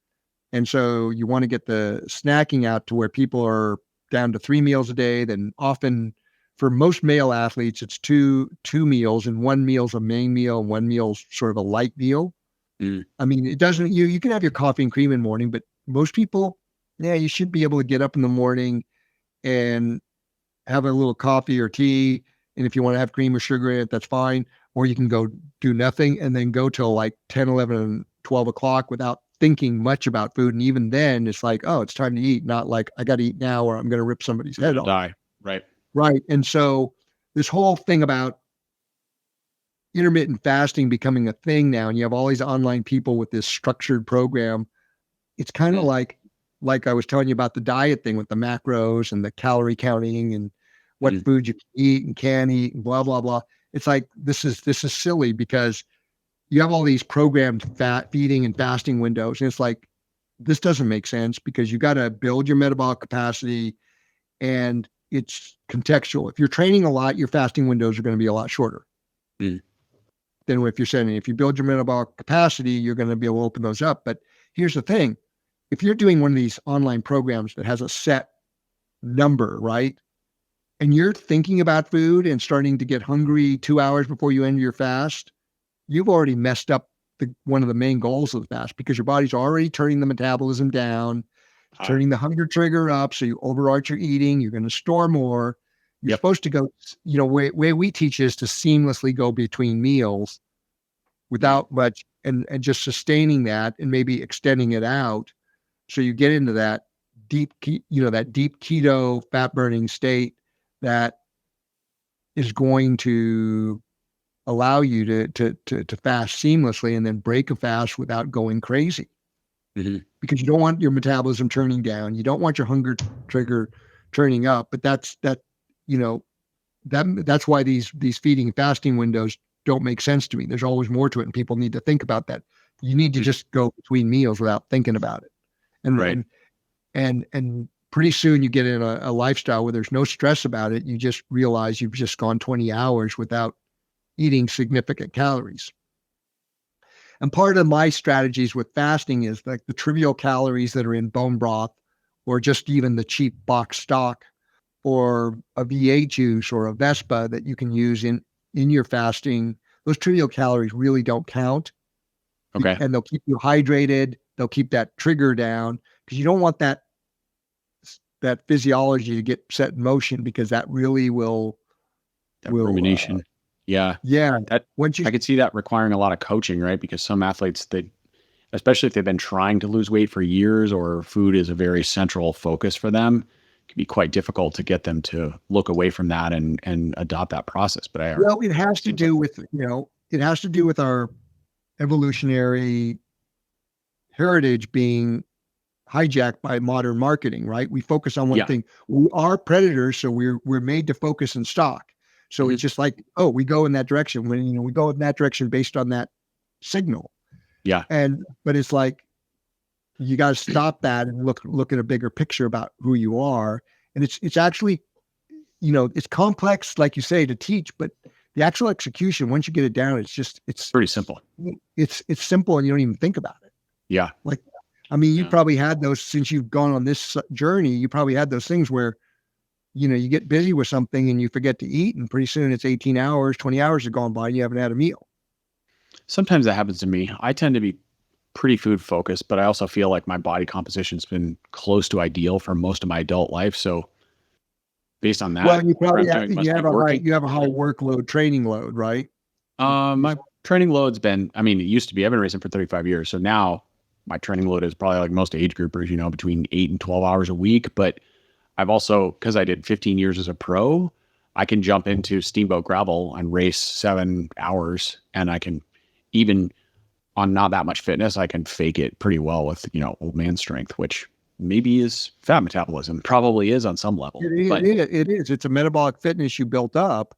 [SPEAKER 2] And so you want to get the snacking out to where people are down to 3 meals a day. Then often, for most male athletes, it's two meals, and one meal's a main meal and one meal's sort of a light meal. I mean, it doesn't, you can have your coffee and cream in the morning, but most people, you should be able to get up in the morning and have a little coffee or tea. And if you want to have cream or sugar in it, that's fine. Or you can go do nothing and then go till like 10, 11, and 12 o'clock without thinking much about food. And even then it's like, oh, it's time to eat. Not like I got to eat now or I'm going to rip somebody's head off.
[SPEAKER 3] Die. Right.
[SPEAKER 2] Right. And so this whole thing about intermittent fasting becoming a thing now, and you have all these online people with this structured program. It's kind of like I was telling you about the diet thing with the macros and the calorie counting and what food you can eat and can't eat and blah, blah, blah. It's like, this is silly, because you have all these programmed fat feeding and fasting windows. And it's like, this doesn't make sense, because you got to build your metabolic capacity, and it's contextual. If you're training a lot, your fasting windows are going to be a lot shorter than if you're saying, if you build your metabolic capacity, you're going to be able to open those up. But here's the thing. If you're doing one of these online programs that has a set number, right? And you're thinking about food and starting to get hungry 2 hours before you end your fast, you've already messed up one of the main goals of the fast, because your body's already turning the metabolism down, turning the hunger trigger up. So you overarch your eating, you're going to store more. You're supposed to go, way we teach is to seamlessly go between meals without much, and just sustaining that and maybe extending it out. So you get into that deep keto fat burning state that is going to allow you to fast seamlessly and then break a fast without going crazy. Because you don't want your metabolism turning down. You don't want your hunger trigger turning up. But that's why these feeding and fasting windows don't make sense to me. There's always more to it, and people need to think about that. You need to just go between meals without thinking about it. And pretty soon you get in a lifestyle where there's no stress about it. You just realize you've just gone 20 hours without eating significant calories. And part of my strategies with fasting is like the trivial calories that are in bone broth, or just even the cheap box stock, or a V8 juice or a Vespa that you can use in your fasting. Those trivial calories really don't count.
[SPEAKER 3] Okay.
[SPEAKER 2] And they'll keep you hydrated. They'll keep that trigger down, because you don't want that physiology to get set in motion, because that really will
[SPEAKER 3] rumination. Yeah.
[SPEAKER 2] Yeah.
[SPEAKER 3] I could see that requiring a lot of coaching, right? Because some athletes, especially if they've been trying to lose weight for years or food is a very central focus for them, it can be quite difficult to get them to look away from that and adopt that process. But
[SPEAKER 2] Well, it has to do with, it has to do with our evolutionary heritage being hijacked by modern marketing, right? We focus on one thing. We are predators, so we're made to focus and stalk. So it's just like, oh, we go in that direction when we go in that direction based on that signal.
[SPEAKER 3] Yeah.
[SPEAKER 2] But it's like you got to stop that and look at a bigger picture about who you are. And it's actually, it's complex, like you say, to teach, but the actual execution, once you get it down, it's
[SPEAKER 3] pretty simple.
[SPEAKER 2] It's simple and you don't even think about it.
[SPEAKER 3] Yeah.
[SPEAKER 2] Like, I mean, you probably had those since you've gone on this journey, you probably had those things where, you get busy with something and you forget to eat and pretty soon it's 18 hours, 20 hours have gone by and you haven't had a meal.
[SPEAKER 3] Sometimes that happens to me. I tend to be pretty food focused, but I also feel like my body composition's been close to ideal for most of my adult life. So based on that,
[SPEAKER 2] well, you probably you have a high workload, training load, right?
[SPEAKER 3] My training load's been, it used to be, I've been racing for 35 years. So now my training load is probably like most age groupers, between 8 and 12 hours a week. But I've also, because I did 15 years as a pro, I can jump into Steamboat Gravel and race 7 hours. And I can, even on not that much fitness, I can fake it pretty well with, old man strength, which maybe is fat metabolism, probably is on some level.
[SPEAKER 2] It is. It's a metabolic fitness you built up.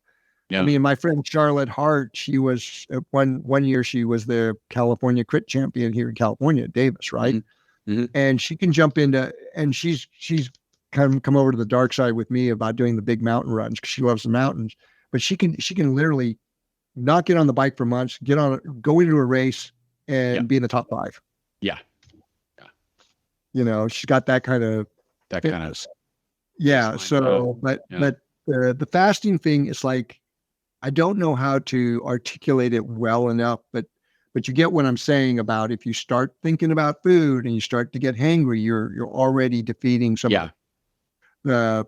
[SPEAKER 2] Yeah. I mean, my friend Charlotte Hart, she was one year, she was the California crit champion here in California at Davis, right? Mm-hmm. And she can jump into, and she's come over to the dark side with me about doing the big mountain runs because she loves the mountains. But she can literally not get on the bike for months, go into a race and be in the top 5.
[SPEAKER 3] Yeah.
[SPEAKER 2] She's got that kind of fitness. Yeah. So, but the fasting thing is like, I don't know how to articulate it well enough, but you get what I'm saying about if you start thinking about food and you start to get hangry, you're already defeating some of one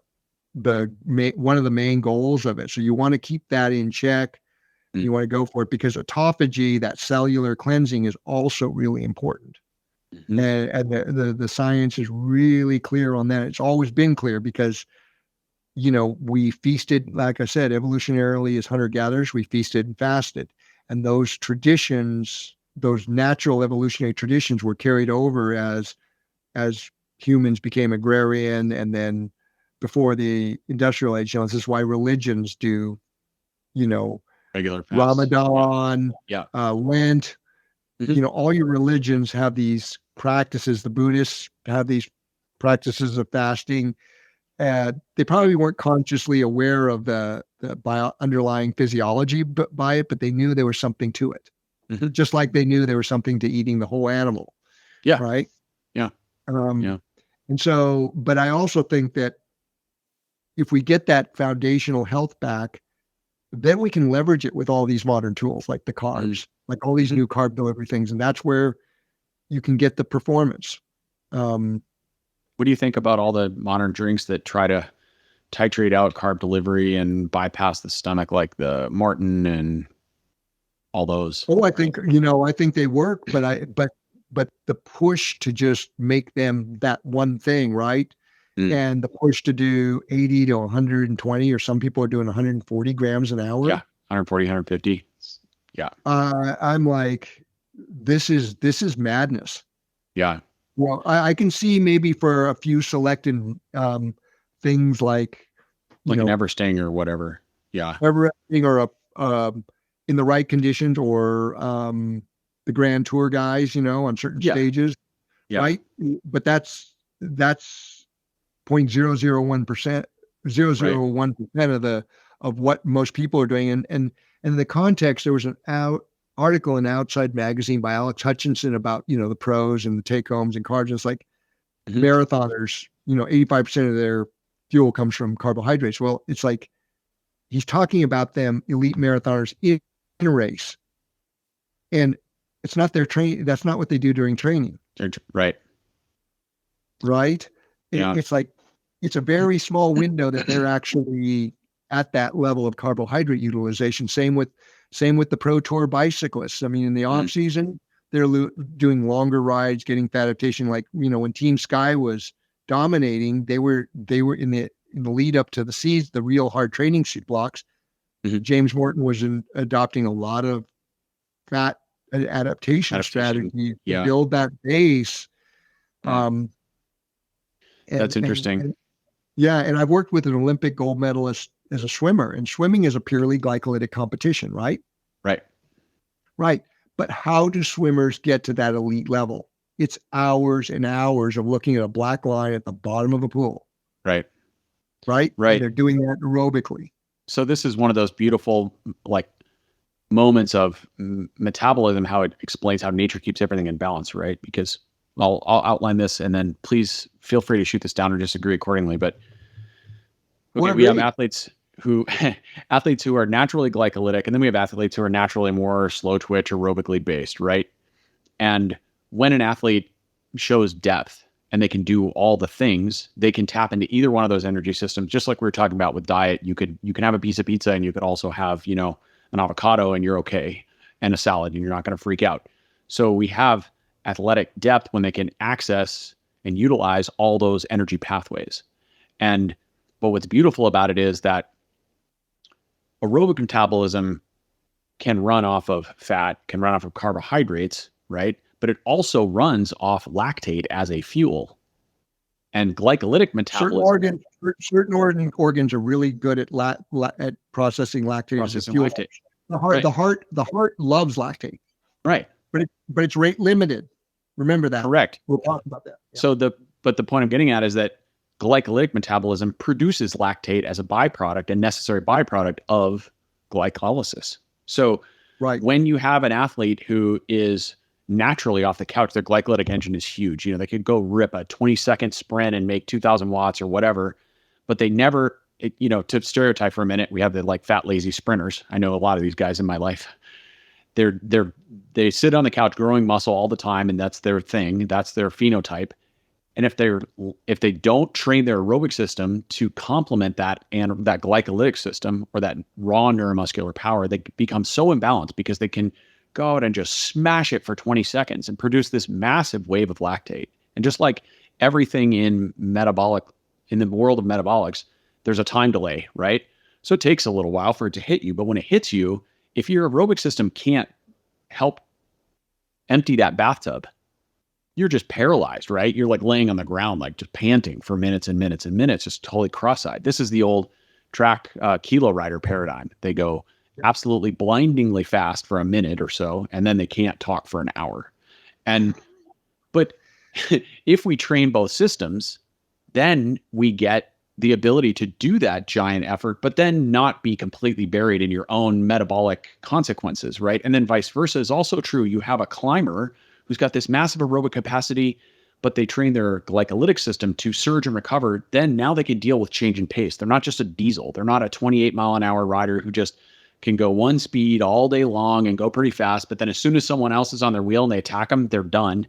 [SPEAKER 2] of the main goals of it. So you want to keep that in check. You want to go for it because autophagy, that cellular cleansing, is also really important. Mm-hmm. And the science is really clear on that. It's always been clear because, we feasted, like I said, evolutionarily as hunter-gatherers, we feasted and fasted. And those traditions, those natural evolutionary traditions were carried over as humans became agrarian. And then before the industrial age, this is why religions do,
[SPEAKER 3] regular fast.
[SPEAKER 2] Ramadan, Lent, all your religions have these practices. The Buddhists have these practices of fasting. They probably weren't consciously aware of the underlying physiology by it, but they knew there was something to it. Mm-hmm. Just like they knew there was something to eating the whole animal.
[SPEAKER 3] Yeah.
[SPEAKER 2] Right.
[SPEAKER 3] Yeah.
[SPEAKER 2] And so, but I also think that if we get that foundational health back, then we can leverage it with all these modern tools like the carbs, like all these new carb delivery things. And that's where you can get the performance.
[SPEAKER 3] What do you think about all the modern drinks that try to titrate out carb delivery and bypass the stomach, like the Martin and all those?
[SPEAKER 2] Oh, I think they work, but the push to just make them that one thing, right? And the push to do 80 to 120, or some people are doing 140 grams an hour.
[SPEAKER 3] Yeah, 140, 150. Yeah.
[SPEAKER 2] I'm like, this is madness.
[SPEAKER 3] Yeah.
[SPEAKER 2] Well, I can see maybe for a few selected things like
[SPEAKER 3] an Everesting or whatever. Yeah.
[SPEAKER 2] Everesting or in the right conditions, or the Grand Tour guys, on certain stages. Yeah. Right. But that's 0.001%, 0.001% of what most people are doing. And in the context, there was an article in Outside Magazine by Alex Hutchinson about, the pros and the take homes and carbs. And it's like marathoners, 85% of their fuel comes from carbohydrates. Well, it's like, he's talking about them elite marathoners in a race, and it's not their training. That's not what they do during training.
[SPEAKER 3] Right.
[SPEAKER 2] Right. It's like, it's a very small window that they're actually at that level of carbohydrate utilization. Same with the Pro Tour bicyclists. I mean, in the off season, they're doing longer rides, getting fat adaptation. Like, when Team Sky was dominating, they were in the lead up to the real hard training blocks. James Morton was adopting a lot of fat adaptation strategy to build that base.
[SPEAKER 3] That's interesting.
[SPEAKER 2] And I've worked with an Olympic gold medalist as a swimmer, and swimming is a purely glycolytic competition, right? Right. But how do swimmers get to that elite level? It's hours and hours of looking at a black line at the bottom of a pool.
[SPEAKER 3] Right.
[SPEAKER 2] And they're doing that aerobically.
[SPEAKER 3] So this is one of those beautiful, like, moments of metabolism, how it explains how nature keeps everything in balance, right? Because I'll outline this, and then please feel free to shoot this down or disagree accordingly. But we have athletes who are naturally glycolytic, and then we have athletes who are naturally more slow twitch, aerobically based, right? And when an athlete shows depth and they can do all the things, they can tap into either one of those energy systems. Just like we were talking about with diet, you can have a piece of pizza, and you could also have, an avocado, and you're okay, and a salad, and you're not going to freak out. So we have athletic depth when they can access and utilize all those energy pathways. But what's beautiful about it is that aerobic metabolism can run off of fat, can run off of carbohydrates, right? But it also runs off lactate as a fuel. And glycolytic metabolism.
[SPEAKER 2] Certain organs are really good at processing lactate as a fuel. Lactate. The heart loves lactate.
[SPEAKER 3] Right.
[SPEAKER 2] But it's rate limited. Remember that.
[SPEAKER 3] Correct.
[SPEAKER 2] We'll talk about that. Yeah.
[SPEAKER 3] So the point I'm getting at is that glycolytic metabolism produces lactate as a byproduct and necessary byproduct of glycolysis. So when you have an athlete who is naturally off the couch, their glycolytic engine is huge. They could go rip a 20-second sprint and make 2,000 watts or whatever, but they never, to stereotype for a minute, we have the fat, lazy sprinters. I know a lot of these guys in my life. They sit on the couch growing muscle all the time, and that's their thing. That's their phenotype. And if they don't train their aerobic system to complement that and that glycolytic system or that raw neuromuscular power, they become so imbalanced because they can go out and just smash it for 20 seconds and produce this massive wave of lactate. And just like everything in the world of metabolics, there's a time delay, right? So it takes a little while for it to hit you. But when it hits you, if your aerobic system can't help empty that bathtub, you're just paralyzed, right? You're laying on the ground, just panting for minutes and minutes and minutes, just totally cross-eyed. This is the old track kilo rider paradigm. They go absolutely blindingly fast for a minute or so, and then they can't talk for an hour. But if we train both systems, then we get the ability to do that giant effort, but then not be completely buried in your own metabolic consequences, right? And then vice versa is also true. You have a climber who's got this massive aerobic capacity, but they train their glycolytic system to surge and recover. Then now they can deal with change in pace. They're not just a diesel. They're not a 28 mile an hour rider who just can go one speed all day long and go pretty fast. But then as soon as someone else is on their wheel and they attack them, they're done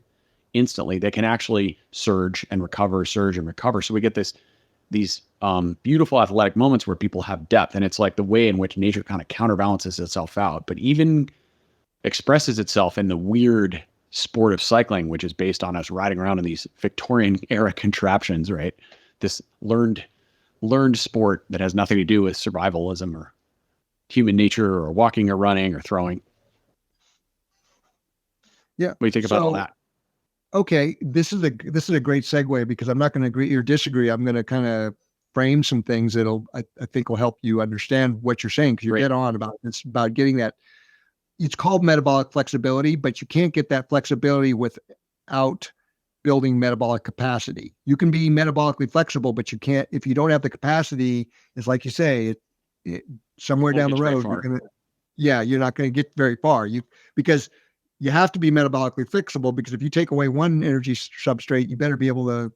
[SPEAKER 3] instantly. They can actually surge and recover. So we get these beautiful athletic moments where people have depth, and it's like the way in which nature kind of counterbalances itself out, but even expresses itself in the weird sport of cycling, which is based on us riding around in these Victorian era contraptions, right? This learned sport that has nothing to do with survivalism or human nature or walking or running or throwing.
[SPEAKER 2] Yeah.
[SPEAKER 3] What do you think about all that?
[SPEAKER 2] Okay, this is a great segue, because I'm not going to agree or disagree. I'm going to kind of frame some things that'll I think will help you understand what you're saying, because you're dead on about this, about getting that. It's called metabolic flexibility, but you can't get that flexibility without building metabolic capacity. You can be metabolically flexible, but you can't if you don't have the capacity. It's like you say, somewhere down the road, you're not going to get very far. Because you have to be metabolically flexible, because if you take away one energy substrate, you better be able to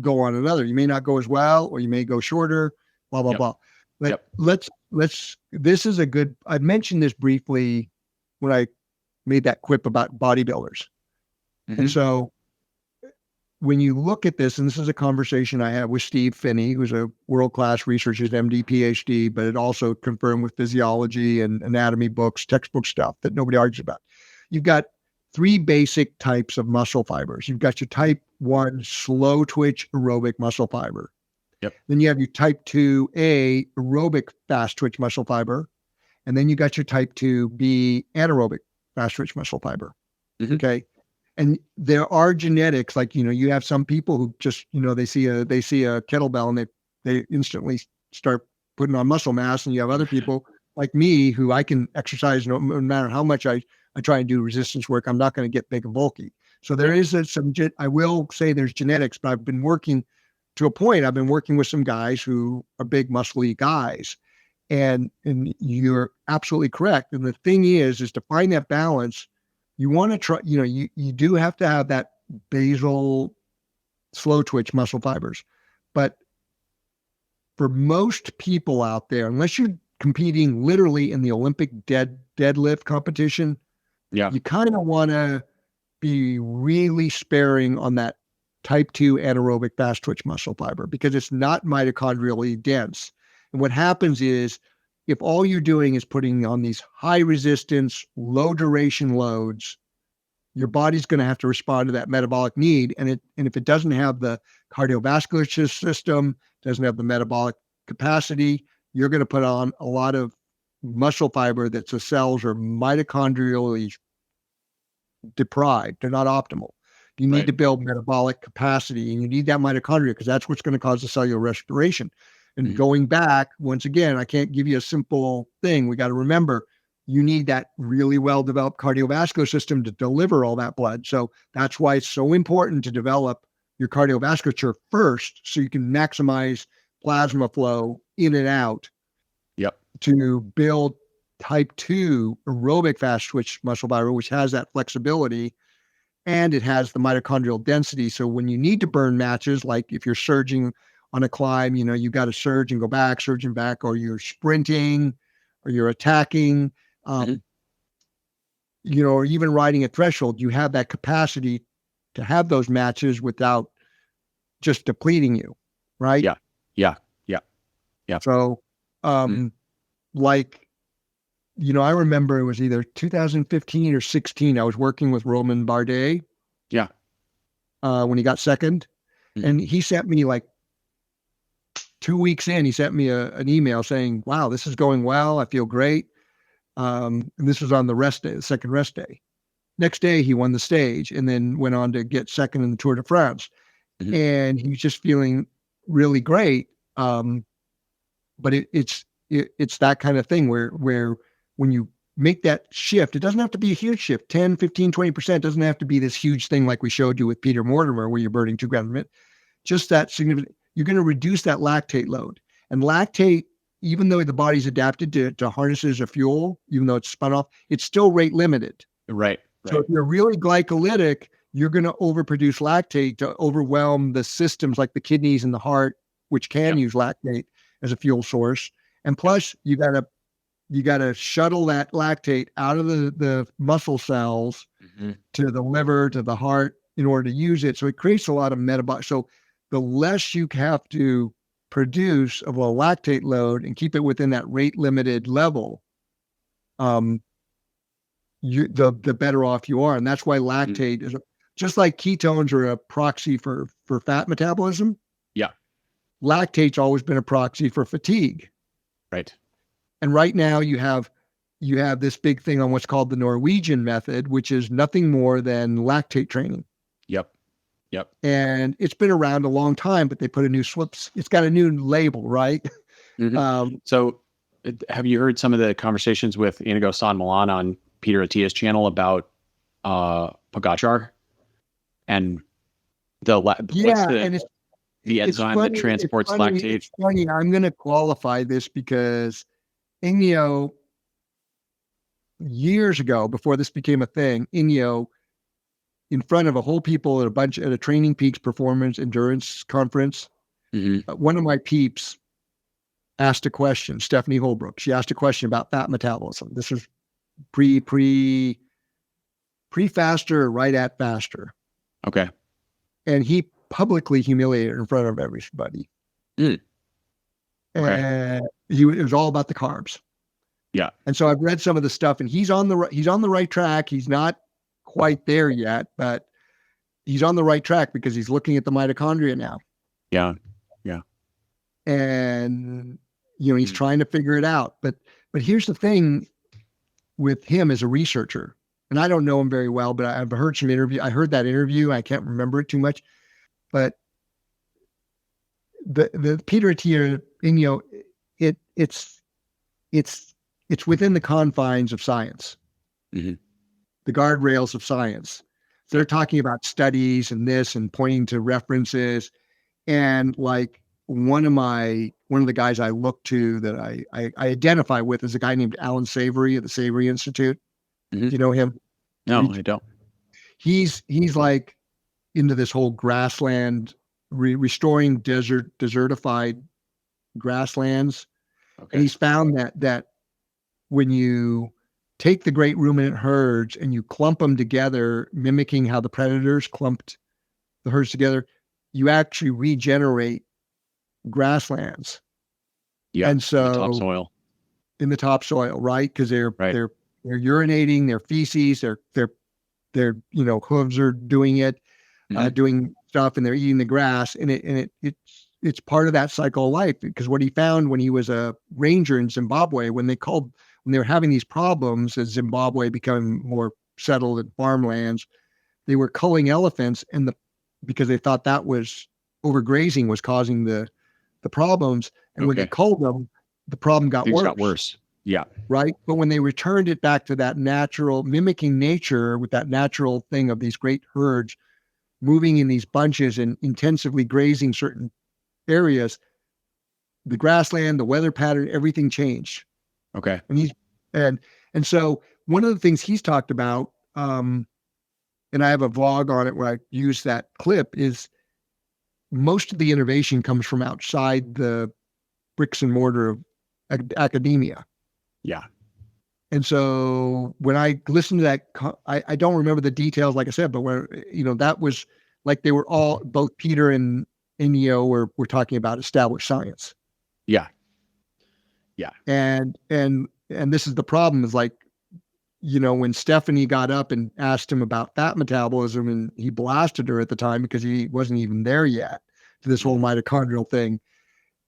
[SPEAKER 2] go on another. You may not go as well, or you may go shorter, blah, blah, blah. But this is a good, I mentioned this briefly when I made that quip about bodybuilders. Mm-hmm. And so when you look at this, and this is a conversation I had with Steve Finney, who's a world-class researcher, MD, PhD, but it also confirmed with physiology and anatomy books, textbook stuff that nobody argues about. You've got three basic types of muscle fibers. You've got your type 1 slow twitch aerobic muscle fiber.
[SPEAKER 3] Yep.
[SPEAKER 2] Then you have your type 2A aerobic fast twitch muscle fiber. And then you got your type 2B anaerobic fast twitch muscle fiber.
[SPEAKER 3] Mm-hmm.
[SPEAKER 2] Okay. And there are genetics, like, you have some people who just, they see a kettlebell and they instantly start putting on muscle mass. And you have other people like me who I can exercise no matter how much I try and do resistance work. I'm not going to get big and bulky. So there is I will say there's genetics, but I've been working with some guys who are big muscly guys. And you're absolutely correct. And the thing is to find that balance, you want to try, you do have to have that basal slow twitch muscle fibers. But for most people out there, unless you're competing literally in the Olympic deadlift competition, you kind of want to be really sparing on that type 2 anaerobic fast twitch muscle fiber because it's not mitochondrially dense. And what happens is if all you're doing is putting on these high resistance, low duration loads, your body's going to have to respond to that metabolic need. And if it doesn't have the cardiovascular system, doesn't have the metabolic capacity, you're going to put on a lot of muscle fiber that the cells are mitochondrially deprived. They're not optimal. You need to build metabolic capacity, and you need that mitochondria because that's what's going to cause the cellular respiration. And going back, once again, I can't give you a simple thing. We got to remember, you need that really well-developed cardiovascular system to deliver all that blood. So that's why it's so important to develop your cardiovasculature first so you can maximize plasma flow in and out to build type 2 aerobic fast twitch muscle fiber, which has that flexibility and it has the mitochondrial density. So when you need to burn matches, like if you're surging on a climb, you got to surge and go back, surge and back, or you're sprinting or you're attacking, or even riding a threshold, you have that capacity to have those matches without just depleting you. Right.
[SPEAKER 3] Yeah.
[SPEAKER 2] So, I remember it was either 2015 or 16. I was working with Roman Bardet.
[SPEAKER 3] Yeah.
[SPEAKER 2] When he got second, and he sent me 2 weeks in, he sent me an email saying, wow, this is going well. I feel great. And this was on the rest day, the second rest day. Next day, he won the stage and then went on to get second in the Tour de France. And he was just feeling really great. But it's that kind of thing where when you make that shift, it doesn't have to be a huge shift, 10, 15, 20%. Doesn't have to be this huge thing like we showed you with Peter Mortimer, where you're burning 2 grams a minute. Just that significant, you're going to reduce that lactate load. And lactate, even though the body's adapted to harness it as a fuel, even though it's spun off, it's still rate limited.
[SPEAKER 3] Right.
[SPEAKER 2] So if you're really glycolytic, you're going to overproduce lactate to overwhelm the systems like the kidneys and the heart, which can use lactate as a fuel source. And plus you got to shuttle that lactate out of the muscle cells to the liver, to the heart in order to use it. So it creates a lot of metabolic. So the less you have to produce of a lactate load and keep it within that rate limited level, the better off you are. And that's why lactate is just like ketones are a proxy for fat metabolism.
[SPEAKER 3] Yeah.
[SPEAKER 2] Lactate's always been a proxy for fatigue.
[SPEAKER 3] Right.
[SPEAKER 2] And right now you have this big thing on what's called the Norwegian method, which is nothing more than lactate training.
[SPEAKER 3] Yep.
[SPEAKER 2] And it's been around a long time, but they put it's got a new label, right?
[SPEAKER 3] So have you heard some of the conversations with Inigo San Milan on Peter Attia's channel about Pogacar and the enzyme that transports lactate?
[SPEAKER 2] It's funny. I'm going to qualify this because Inigo, years ago, before this became a thing, Inigo, in front of a whole people at a Training Peaks performance endurance conference, one of my peeps asked a question, Stephanie Holbrook. She asked a question about fat metabolism. This was pre-faster, right at faster.
[SPEAKER 3] Okay.
[SPEAKER 2] And he publicly humiliated her in front of everybody.
[SPEAKER 3] Okay.
[SPEAKER 2] And it was all about the carbs.
[SPEAKER 3] Yeah.
[SPEAKER 2] And so I've read some of the stuff, and he's on the right track. He's not quite there yet, but he's on the right track because he's looking at the mitochondria now.
[SPEAKER 3] Yeah.
[SPEAKER 2] And, he's trying to figure it out. But here's the thing with him as a researcher, and I don't know him very well, but I've heard some interview. I heard that interview. I can't remember it too much, but the Peter Defty, it's within the confines of science, the guardrails of science. So they're talking about studies and this and pointing to references, and like one of the guys I look to that I identify with is a guy named Alan Savory at the Savory Institute. Do you know him?
[SPEAKER 3] No, I don't.
[SPEAKER 2] He's like into this whole grassland, restoring desertified grasslands.
[SPEAKER 3] Okay.
[SPEAKER 2] And he's found that when you take the great ruminant herds and you clump them together, mimicking how the predators clumped the herds together, you actually regenerate grasslands.
[SPEAKER 3] Yeah.
[SPEAKER 2] And so
[SPEAKER 3] in the
[SPEAKER 2] topsoil, right? Because they're urinating, their feces, their hooves are doing it, doing stuff, and they're eating the grass, and it's part of that cycle of life. Because what he found when he was a ranger in Zimbabwe, when they were having these problems as Zimbabwe becoming more settled in farmlands, they were culling elephants, because they thought that was overgrazing was causing the problems. And when they culled them, the problem got worse.
[SPEAKER 3] Yeah.
[SPEAKER 2] Right. But when they returned it back to that natural, mimicking nature with that natural thing of these great herds moving in these bunches and intensively grazing certain areas, the grassland, the weather pattern, everything changed.
[SPEAKER 3] Okay.
[SPEAKER 2] And so one of the things he's talked about, and I have a vlog on it where I use that clip, is most of the innovation comes from outside the bricks and mortar of academia.
[SPEAKER 3] Yeah.
[SPEAKER 2] And so when I listened to that, I don't remember the details, like I said, but where, that was like they were all, both Peter and Ennio were talking about established science.
[SPEAKER 3] Yeah. Yeah.
[SPEAKER 2] And this is the problem, is like, when Stephanie got up and asked him about fat metabolism, and he blasted her at the time because he wasn't even there yet to this whole mitochondrial thing.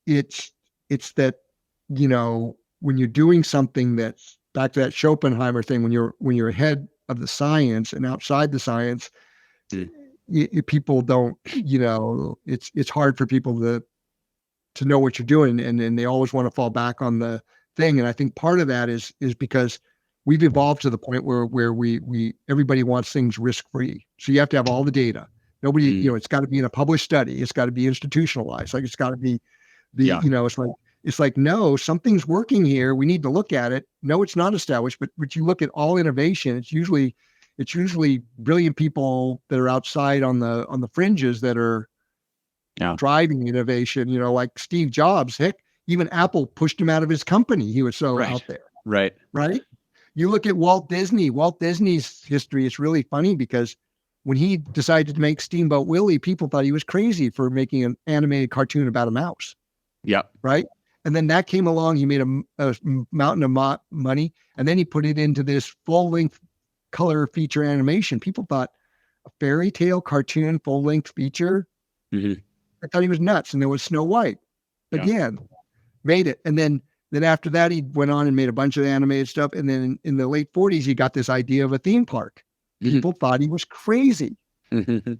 [SPEAKER 2] It's that, when you're doing something that's back to that Schopenhauer thing, when you're ahead of the science and outside the science, people don't, it's hard for people to know what you're doing, and they always want to fall back on the thing. And I think part of that is because we've evolved to the point where we everybody wants things risk-free. So you have to have all the data. Nobody, it's got to be in a published study. It's got to be institutionalized. Like it's got to be it's like, no, something's working here. We need to look at it. No, it's not established, but you look at all innovation. It's usually brilliant people that are outside on the fringes that are driving innovation, like Steve Jobs. Heck, even Apple pushed him out of his company. He was so out there.
[SPEAKER 3] Right.
[SPEAKER 2] You look at Walt Disney's history. It's really funny because when he decided to make Steamboat Willie, people thought he was crazy for making an animated cartoon about a mouse.
[SPEAKER 3] Yeah.
[SPEAKER 2] Right. And then that came along. He made a mountain of money, and then he put it into this full-length color feature animation. People thought a fairy tale cartoon full-length feature. I thought he was nuts. And there was Snow White. Again, made it. And then after that, he went on and made a bunch of animated stuff. And then in the late 40s, he got this idea of a theme park. People thought he was crazy.
[SPEAKER 3] Paul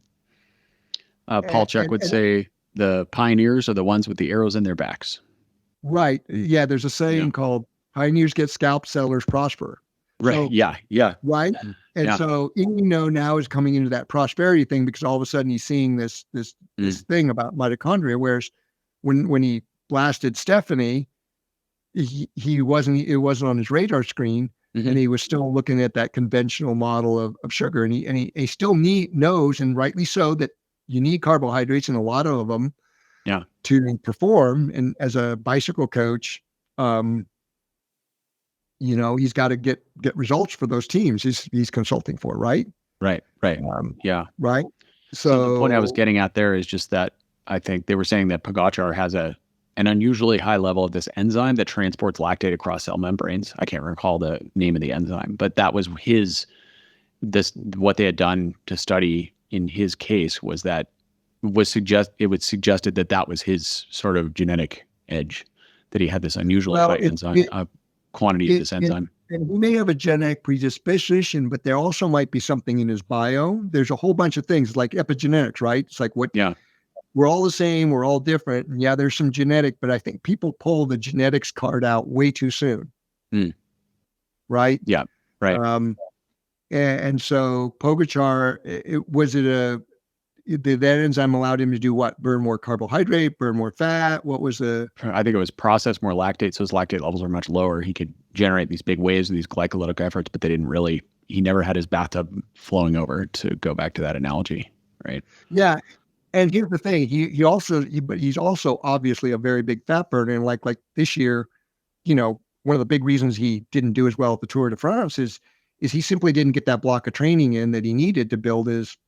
[SPEAKER 3] Chek would say the pioneers are the ones with the arrows in their backs.
[SPEAKER 2] Right. Yeah. There's a saying called pioneers get scalped, settlers prosper.
[SPEAKER 3] Right.
[SPEAKER 2] So,
[SPEAKER 3] yeah.
[SPEAKER 2] Right. And so Ennio now is coming into that prosperity thing because all of a sudden he's seeing this thing about mitochondria. Whereas when he blasted Stephanie, it wasn't on his radar screen, and he was still looking at that conventional model of sugar. And he still knows, and rightly so, that you need carbohydrates, and a lot of them to perform. And as a bicycle coach, he's got to get results for those teams he's consulting for, right?
[SPEAKER 3] Right.
[SPEAKER 2] Right.
[SPEAKER 3] So the point I was getting at there is just that I think they were saying that Pogačar has an unusually high level of this enzyme that transports lactate across cell membranes. I can't recall the name of the enzyme, but that was his what they had done to study in his case was that suggested that was his sort of genetic edge, that he had this unusual quantity of this enzyme.
[SPEAKER 2] And he may have a genetic predisposition, but there also might be something in his bio. There's a whole bunch of things like epigenetics, right? It's like we're all the same, we're all different. And yeah, there's some genetic, but I think people pull the genetics card out way too soon. Right?
[SPEAKER 3] Yeah. Right.
[SPEAKER 2] And so Pogačar, did that enzyme allowed him to do what? Burn more carbohydrate, burn more fat? What was
[SPEAKER 3] I think it was process more lactate, so his lactate levels were much lower. He could generate these big waves of these glycolytic efforts, but he never had his bathtub flowing over, to go back to that analogy, right?
[SPEAKER 2] Yeah. And here's the thing, but he's also obviously a very big fat burner. And like this year, one of the big reasons he didn't do as well at the Tour de France is he simply didn't get that block of training in that he needed to build his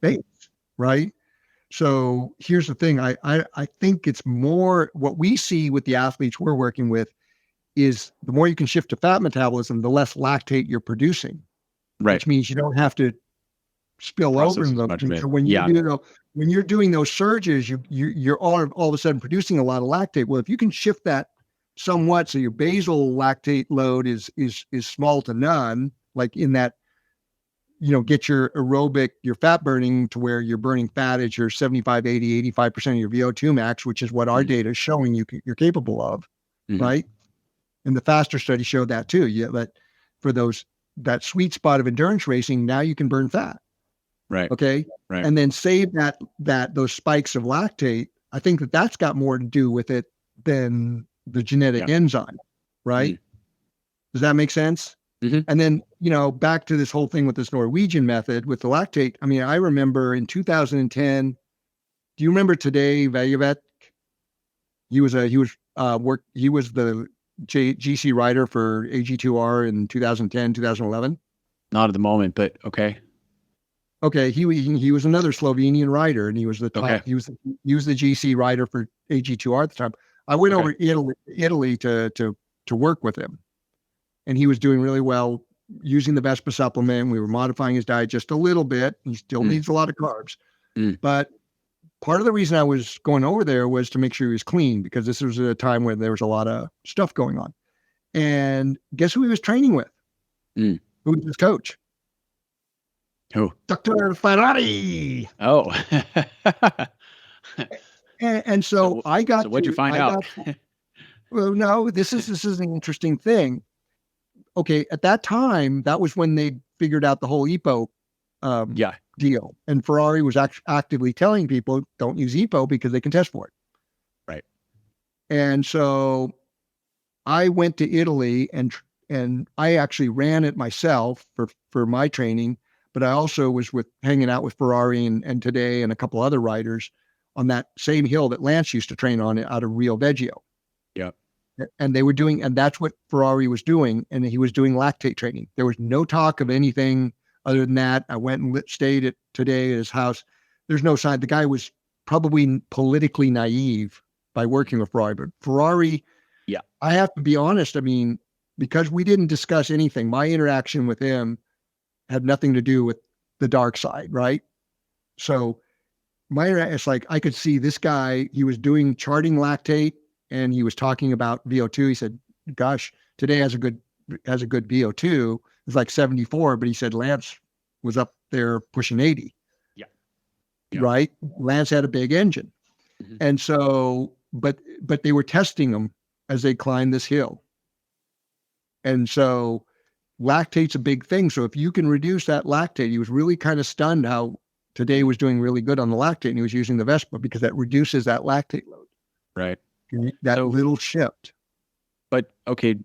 [SPEAKER 2] base. Right. So here's the thing. I think it's more what we see with the athletes we're working with is the more you can shift to fat metabolism, the less lactate you're producing.
[SPEAKER 3] Right.
[SPEAKER 2] Which means you don't have to spill over in those things. So when when you're doing those surges, you're all of a sudden producing a lot of lactate. Well, if you can shift that somewhat, so your basal lactate load is small to none, like in that, get your fat burning to where you're burning fat at your 75, 80, 85% of your VO2 max, which is what our data is showing you're capable of, right? And the faster study showed that too. That for that sweet spot of endurance racing, now you can burn fat.
[SPEAKER 3] Right.
[SPEAKER 2] Okay.
[SPEAKER 3] Right.
[SPEAKER 2] And then save those spikes of lactate. I think that's got more to do with it than the genetic enzyme, right? Does that make sense? And then, back to this whole thing with this Norwegian method with the lactate. I mean, I remember in 2010, do you remember today, Valuvet? He was the GC rider for AG2R in 2010, 2011.
[SPEAKER 3] Not at the moment, but okay.
[SPEAKER 2] Okay. He was another Slovenian rider, and he was the top, he was the GC rider for AG2R at the time. I went over to Italy to work with him. And he was doing really well using the Vespa supplement. We were modifying his diet just a little bit. He still needs a lot of carbs. But part of the reason I was going over there was to make sure he was clean, because this was a time where there was a lot of stuff going on. And guess who he was training with? Who was his coach?
[SPEAKER 3] Who?
[SPEAKER 2] Dr. Ferrari.
[SPEAKER 3] Oh.
[SPEAKER 2] and so I got.
[SPEAKER 3] So what'd you find out?
[SPEAKER 2] Well, no, this is an interesting thing. Okay, at that time, that was when they figured out the whole EPO deal. And Ferrari was actively telling people, don't use EPO because they can test for it.
[SPEAKER 3] Right.
[SPEAKER 2] And so I went to Italy and I actually ran it myself for my training, but I also was hanging out with Ferrari and today and a couple other riders on that same hill that Lance used to train on out of Rio Veggio.
[SPEAKER 3] Yeah.
[SPEAKER 2] And they were doing, and that's what Ferrari was doing. And he was doing lactate training. There was no talk of anything other than that. I went and stayed today at his house. There's no sign. The guy was probably politically naive by working with Ferrari, but Ferrari, I have to be honest. I mean, because we didn't discuss anything, my interaction with him had nothing to do with the dark side. Right. So it's like, I could see this guy, he was doing charting lactate, and he was talking about VO2. He said, gosh, today has a good VO2. It's like 74, but he said Lance was up there pushing 80.
[SPEAKER 3] Yeah.
[SPEAKER 2] Right? Lance had a big engine. And so, but they were testing him as they climbed this hill. And so lactate's a big thing. So if you can reduce that lactate, he was really kind of stunned how today was doing really good on the lactate, and he was using the Vespa because that reduces that lactate load.
[SPEAKER 3] Right.
[SPEAKER 2] That little shift.
[SPEAKER 3] But okay,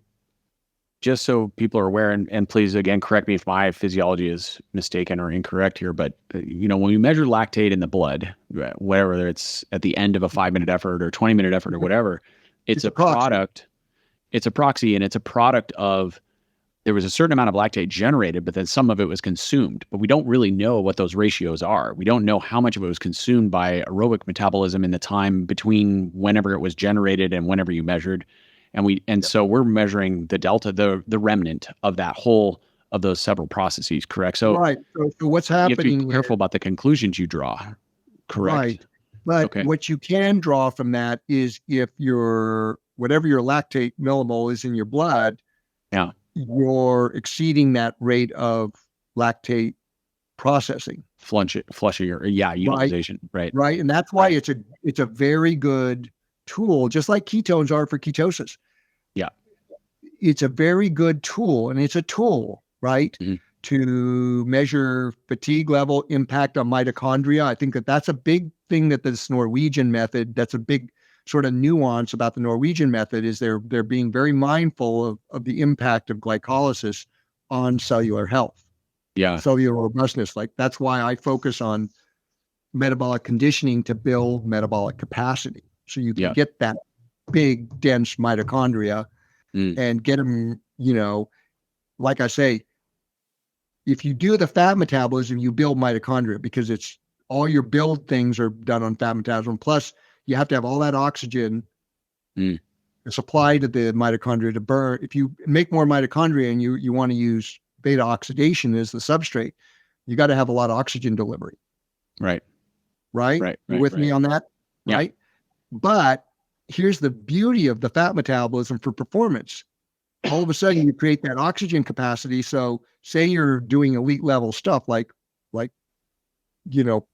[SPEAKER 3] just so people are aware, and please again correct me if my physiology is mistaken or incorrect here, but when we measure lactate in the blood, whether it's at the end of a 5-minute effort or 20-minute effort or whatever, it's a product. It's a proxy, and it's a product of, there was a certain amount of lactate generated, but then some of it was consumed. But we don't really know what those ratios are. We don't know how much of it was consumed by aerobic metabolism in the time between whenever it was generated and whenever you measured. So we're measuring the delta, the remnant of that whole of those several processes, correct? So
[SPEAKER 2] right. So what's
[SPEAKER 3] you have to
[SPEAKER 2] happening
[SPEAKER 3] be careful about the conclusions you draw, correct?
[SPEAKER 2] Right. But
[SPEAKER 3] Okay.
[SPEAKER 2] what you can draw from that is if whatever your lactate millimole is in your blood,
[SPEAKER 3] Yeah.
[SPEAKER 2] you're exceeding that rate of lactate processing.
[SPEAKER 3] Flushing or utilization, right?
[SPEAKER 2] Right. And that's why
[SPEAKER 3] Right.
[SPEAKER 2] it's a very good tool, just like ketones are for ketosis.
[SPEAKER 3] Yeah.
[SPEAKER 2] It's a very good tool, and it's a tool, right?
[SPEAKER 3] Mhm.
[SPEAKER 2] To measure fatigue level, impact on mitochondria. I think that's a big thing that this Norwegian method, that's a big sort of nuance about the Norwegian method, is they're being very mindful of the impact of glycolysis on cellular health,
[SPEAKER 3] Yeah.
[SPEAKER 2] cellular robustness. Like that's why I focus on metabolic conditioning to build metabolic capacity. So you can get that big, dense mitochondria and get them, like I say, if you do the fat metabolism, you build mitochondria because it's all your build things are done on fat metabolism. Plus, you have to have all that oxygen supplied to the mitochondria to burn. If you make more mitochondria and you want to use beta oxidation as the substrate, you got to have a lot of oxygen delivery.
[SPEAKER 3] Right.
[SPEAKER 2] You with me on that?
[SPEAKER 3] Yeah.
[SPEAKER 2] Right. But here's the beauty of the fat metabolism for performance. All of a sudden you create that oxygen capacity. So say you're doing elite level stuff like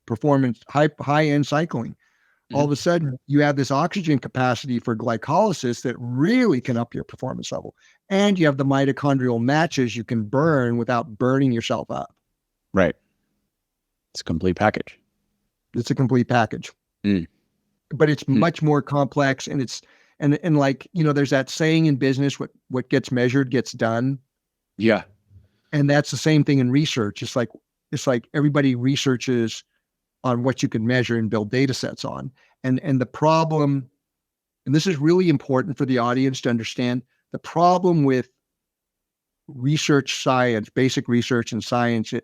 [SPEAKER 2] performance, high end cycling. All of a sudden you have this oxygen capacity for glycolysis that really can up your performance level. And you have the mitochondrial matches you can burn without burning yourself up.
[SPEAKER 3] Right. It's a complete package.
[SPEAKER 2] It's a complete package. But it's much more complex, and it's and like, there's that saying in business, what gets measured gets done.
[SPEAKER 3] Yeah.
[SPEAKER 2] And that's the same thing in research. It's like everybody researches on what you can measure and build data sets on. And the problem, and this is really important for the audience to understand, the problem with research science, basic research and science,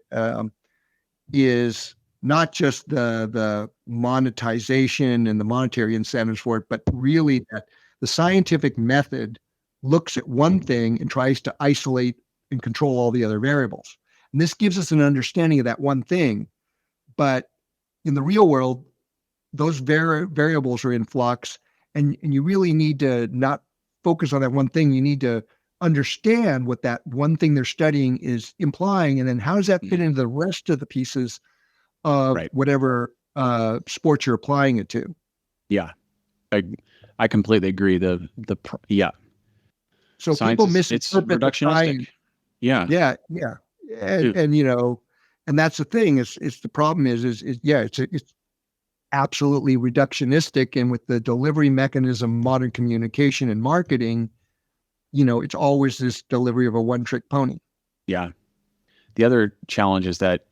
[SPEAKER 2] is not just the monetization and the monetary incentives for it, but really that the scientific method looks at one thing and tries to isolate and control all the other variables. And this gives us an understanding of that one thing. But in the real world, those variables are in flux, and you really need to not focus on that one thing. You need to understand what that one thing they're studying is implying, and then how does that fit into the rest of the pieces of whatever sport you're applying it to.
[SPEAKER 3] Yeah, I completely agree.
[SPEAKER 2] So
[SPEAKER 3] science
[SPEAKER 2] people misinterpret
[SPEAKER 3] it's reductionistic.
[SPEAKER 2] Yeah. And that's the thing. It's the problem is it's absolutely reductionistic, and with the delivery mechanism, modern communication and marketing, it's always this delivery of a one-trick pony.
[SPEAKER 3] Yeah. The other challenge is that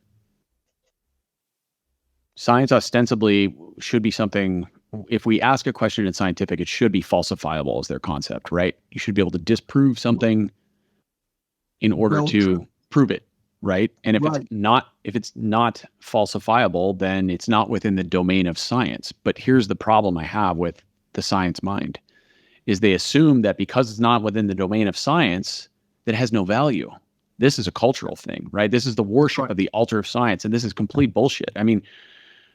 [SPEAKER 3] science ostensibly should be something, if we ask a question in scientific, it should be falsifiable as their concept, right? You should be able to disprove something in order to prove it, right? And if it's not falsifiable, then it's not within the domain of science. But here's the problem I have with the science mind, is they assume that because it's not within the domain of science, that it has no value. This is a cultural thing, right? This is the worship of the altar of science, and this is complete bullshit. I mean,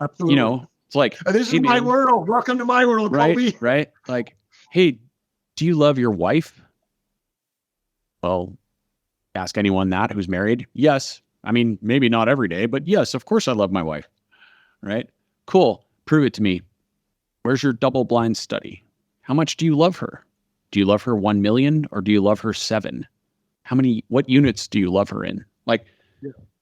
[SPEAKER 2] absolutely.
[SPEAKER 3] It's like,
[SPEAKER 2] this is my world. Welcome to my world, Colby.
[SPEAKER 3] Right? Like, hey, do you love your wife? Well, ask anyone that who's married. Yes. I mean, maybe not every day, but yes, of course I love my wife. Right? Cool. Prove it to me. Where's your double-blind study? How much do you love her? Do you love her 1 million or do you love her 7? What units do you love her in? Like,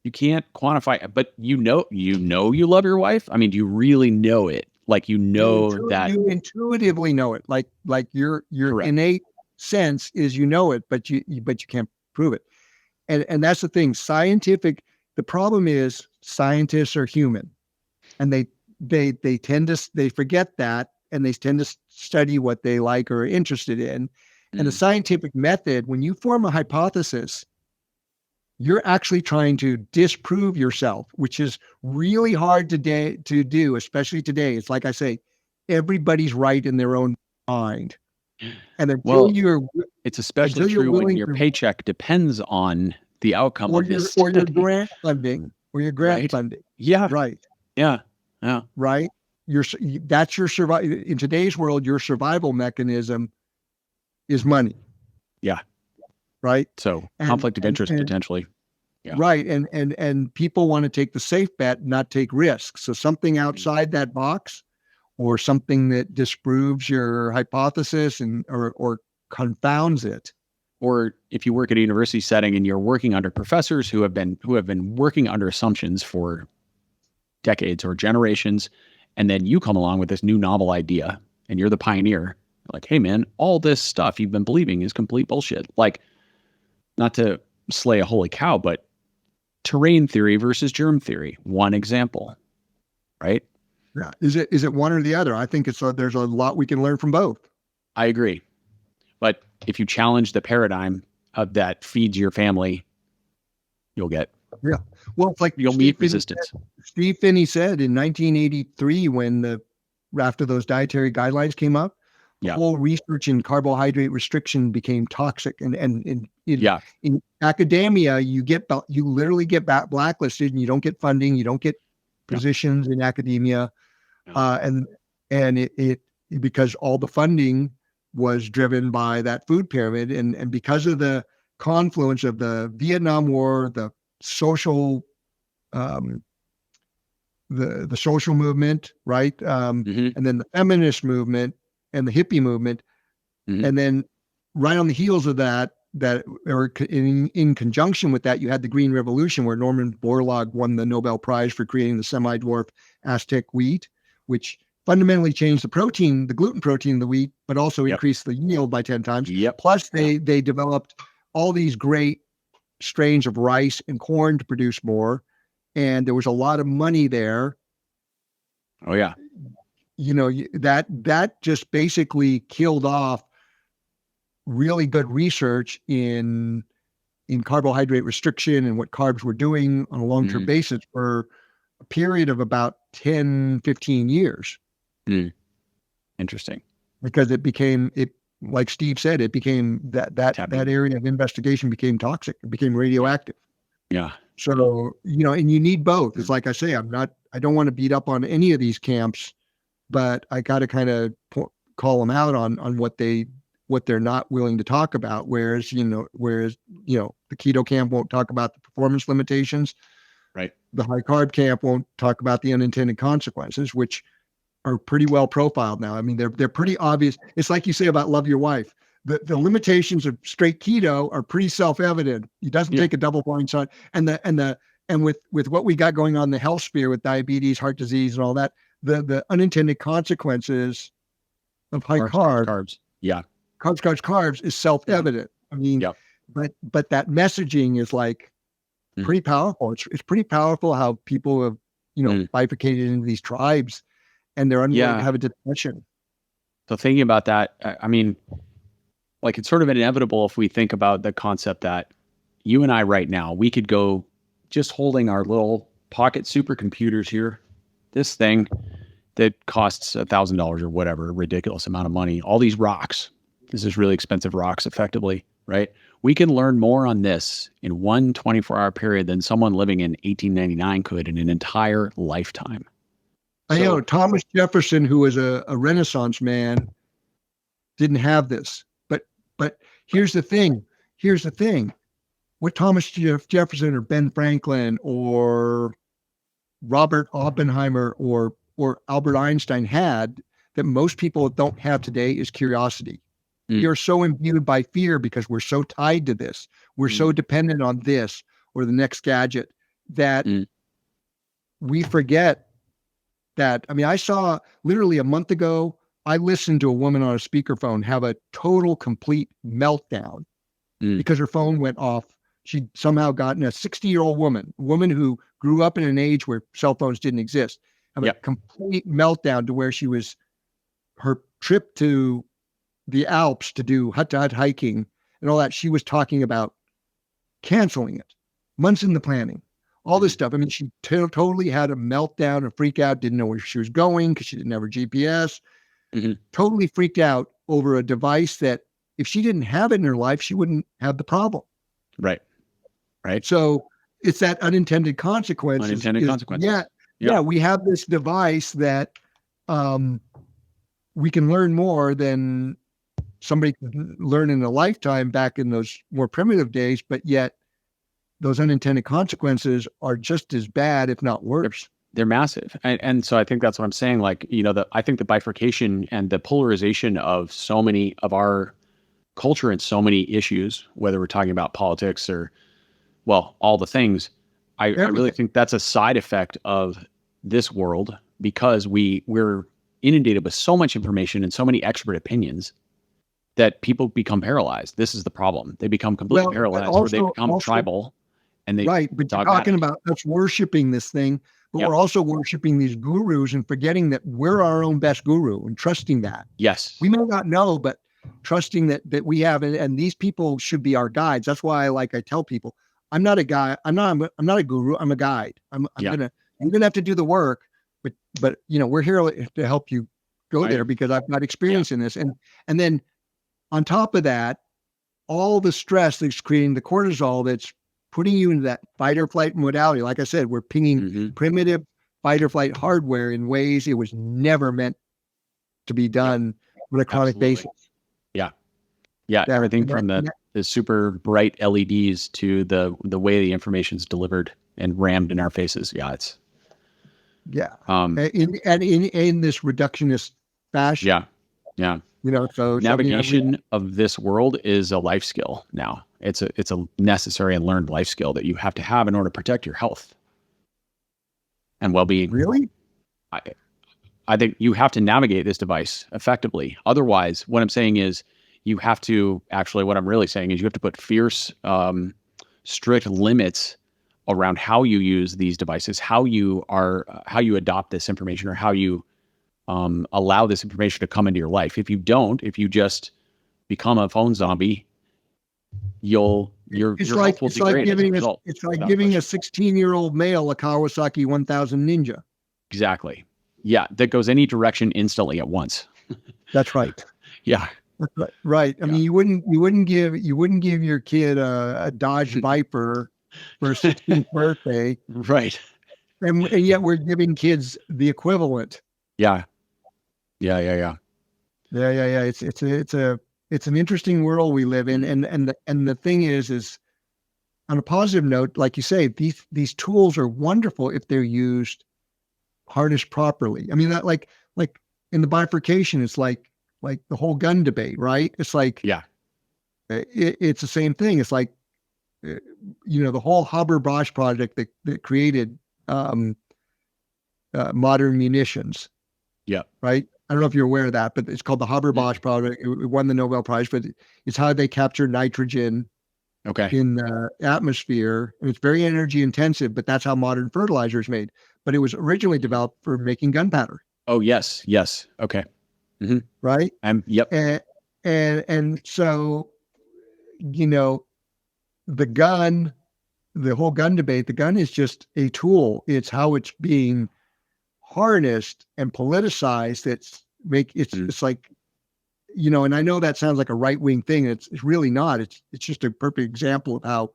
[SPEAKER 3] you can't quantify it, but you know you love your wife. I mean, do you really know it? Like, that
[SPEAKER 2] you intuitively know it. Like your innate sense is but you can't prove it. And that's the thing. The problem is scientists are human, and they tend to forget that, and they tend to study what they like or are interested in. And the scientific method, when you form a hypothesis, you're actually trying to disprove yourself, which is really hard to do, especially today. It's like I say, everybody's right in their own mind. And
[SPEAKER 3] it's especially true when your paycheck depends on the outcome
[SPEAKER 2] or
[SPEAKER 3] of this
[SPEAKER 2] your
[SPEAKER 3] study.
[SPEAKER 2] grant funding,
[SPEAKER 3] Right.
[SPEAKER 2] funding.
[SPEAKER 3] Yeah.
[SPEAKER 2] Right.
[SPEAKER 3] Yeah. Yeah.
[SPEAKER 2] Right. That's your survival. In today's world, your survival mechanism is money.
[SPEAKER 3] Yeah.
[SPEAKER 2] Right.
[SPEAKER 3] So
[SPEAKER 2] And-
[SPEAKER 3] conflict of
[SPEAKER 2] and-
[SPEAKER 3] interest
[SPEAKER 2] and-
[SPEAKER 3] potentially. Yeah.
[SPEAKER 2] Right. And people want to take the safe bet, not take risks. So something outside that box, or something that disproves your hypothesis or confounds it.
[SPEAKER 3] Or if you work at a university setting and you're working under professors who have been working under assumptions for decades or generations, and then you come along with this new novel idea and you're the pioneer, like, hey man, all this stuff you've been believing is complete bullshit. Like, not to slay a holy cow, but terrain theory versus germ theory, one example, right?
[SPEAKER 2] Yeah. Is it one or the other? I think there's a lot we can learn from both.
[SPEAKER 3] I agree. But if you challenge the paradigm of that feeds your family, you'll get,
[SPEAKER 2] Well, it's like
[SPEAKER 3] you'll meet resistance.
[SPEAKER 2] Steve Finney said in 1983, when after those dietary guidelines came up, the
[SPEAKER 3] Yeah.
[SPEAKER 2] whole research in carbohydrate restriction became toxic. And in academia, you literally get blacklisted, and you don't get funding, you don't get positions in academia, and it because all the funding was driven by that food pyramid, and because of the confluence of the Vietnam War, the social the social movement, right?
[SPEAKER 3] Mhm.
[SPEAKER 2] And then the feminist movement and the hippie movement.
[SPEAKER 3] Mhm.
[SPEAKER 2] And then right on the heels of that, or in conjunction with that, you had the Green Revolution, where Norman Borlaug won the Nobel Prize for creating the semi-dwarf Aztec wheat, which fundamentally changed the gluten protein of the wheat, but also increased the yield by 10 times.
[SPEAKER 3] Yep.
[SPEAKER 2] Plus they developed all these great strains of rice and corn to produce more. And there was a lot of money there.
[SPEAKER 3] Oh yeah.
[SPEAKER 2] That just basically killed off really good research in carbohydrate restriction and what carbs were doing on a long-term basis for a period of about 10, 15 years.
[SPEAKER 3] Interesting.
[SPEAKER 2] Because like Steve said, it became that area of investigation became toxic. It became radioactive.
[SPEAKER 3] Yeah.
[SPEAKER 2] So, and you need both. It's like I say, I don't want to beat up on any of these camps, but I got to kind of call them out on what they're not willing to talk about. Whereas the keto camp won't talk about the performance limitations.
[SPEAKER 3] Right.
[SPEAKER 2] The high carb camp won't talk about the unintended consequences, which are pretty well profiled now. I mean, they're pretty obvious. It's like you say about love your wife. The limitations of straight keto are pretty self-evident. It doesn't take a double-blind study. And with what we got going on in the health sphere with diabetes, heart disease, and all that, the unintended consequences of high
[SPEAKER 3] carbs. Yeah.
[SPEAKER 2] Carbs is self-evident. I mean, but that messaging is like pretty powerful. It's pretty powerful how people have, bifurcated into these tribes, and they're unwilling to have a discussion.
[SPEAKER 3] So thinking about that, I mean, like, it's sort of inevitable if we think about the concept that you and I right now, we could go just holding our little pocket supercomputers here, this thing that costs $1,000 or whatever, ridiculous amount of money, all these rocks. This is really expensive rocks, effectively, right? We can learn more on this in one 24-hour period than someone living in 1899 could in an entire lifetime.
[SPEAKER 2] I know Thomas Jefferson, who was a Renaissance man, didn't have this. But here's the thing. What Thomas Jefferson or Ben Franklin or Robert Oppenheimer or Albert Einstein had that most people don't have today is curiosity. You're so imbued by fear because we're so tied to this. We're so dependent on this or the next gadget that we forget that. I mean, I saw literally a month ago, I listened to a woman on a speakerphone have a total, complete meltdown because her phone went off. She'd somehow gotten a 60-year-old woman who grew up in an age where cell phones didn't exist, have a complete meltdown to where her trip to the Alps to do hut-to-hut hiking and all that, she was talking about canceling it, months in the planning, all this stuff. I mean, she totally had a meltdown, a freak out, didn't know where she was going because she didn't have her GPS, totally freaked out over a device that if she didn't have it in her life, she wouldn't have the problem.
[SPEAKER 3] Right. Right.
[SPEAKER 2] So it's that unintended consequences.
[SPEAKER 3] Unintended consequences.
[SPEAKER 2] Yeah. We have this device that we can learn more than somebody could learn in a lifetime back in those more primitive days, but yet those unintended consequences are just as bad, if not worse.
[SPEAKER 3] They're massive. And so I think that's what I'm saying. Like, I think the bifurcation and the polarization of so many of our culture and so many issues, whether we're talking about politics or, well, all the things, I really think that's a side effect of this world, because we're inundated with so much information and so many expert opinions that people become paralyzed. This is the problem. They become completely paralyzed, or they become tribal. And they
[SPEAKER 2] but you're talking about us worshiping this thing, but we're also worshiping these gurus and forgetting that we're our own best guru and trusting that.
[SPEAKER 3] Yes.
[SPEAKER 2] We may not know, but trusting that we have, and these people should be our guides. That's why I tell people, I'm not a guy. I'm not a guru. I'm a guide. you're gonna have to do the work, but we're here to help you go there, because I've got experience in this. And then on top of that, all the stress that's creating the cortisol that's putting you into that fight or flight modality. Like I said, we're pinging primitive fight or flight hardware in ways it was never meant to be done on a chronic basis.
[SPEAKER 3] Yeah. Everything from the super bright LEDs to the way the information is delivered and rammed in our faces. Yeah.
[SPEAKER 2] In this reductionist fashion.
[SPEAKER 3] Yeah.
[SPEAKER 2] So
[SPEAKER 3] navigation of this world is a life skill now. It's a necessary and learned life skill that you have to have in order to protect your health and well-being.
[SPEAKER 2] Really?
[SPEAKER 3] I think you have to navigate this device effectively. Otherwise, what I'm saying is what I'm really saying is you have to put fierce, strict limits around how you use these devices, how you adopt this information, or how you allow this information to come into your life. If you just become a phone zombie, your health will degrade as a result.
[SPEAKER 2] It's like giving a 16-year-old male a Kawasaki 1000 Ninja.
[SPEAKER 3] Exactly. Yeah, that goes any direction instantly at once.
[SPEAKER 2] That's right.
[SPEAKER 3] Yeah.
[SPEAKER 2] That's right. I mean, you wouldn't give your kid a Dodge Viper for his 16th birthday.
[SPEAKER 3] Right.
[SPEAKER 2] And yet we're giving kids the equivalent.
[SPEAKER 3] Yeah.
[SPEAKER 2] It's an interesting world we live in, and the thing is on a positive note, like you say, these tools are wonderful if they're harnessed properly. I mean, that like in the bifurcation, it's like the whole gun debate, right? It's like it's the same thing. It's like the whole Haber-Bosch project that created modern munitions.
[SPEAKER 3] Yeah.
[SPEAKER 2] Right. I don't know if you're aware of that, but it's called the Haber-Bosch project. It won the Nobel Prize, but it's how they capture nitrogen in the atmosphere. And it's very energy intensive, but that's how modern fertilizer is made. But it was originally developed for making gunpowder.
[SPEAKER 3] Oh, yes. Okay. Mm-hmm.
[SPEAKER 2] Right.
[SPEAKER 3] Yep.
[SPEAKER 2] And so, the whole gun debate, the gun is just a tool. It's how it's being harnessed and politicized. It's like, and I know that sounds like a right-wing thing. It's really not. It's just a perfect example of how,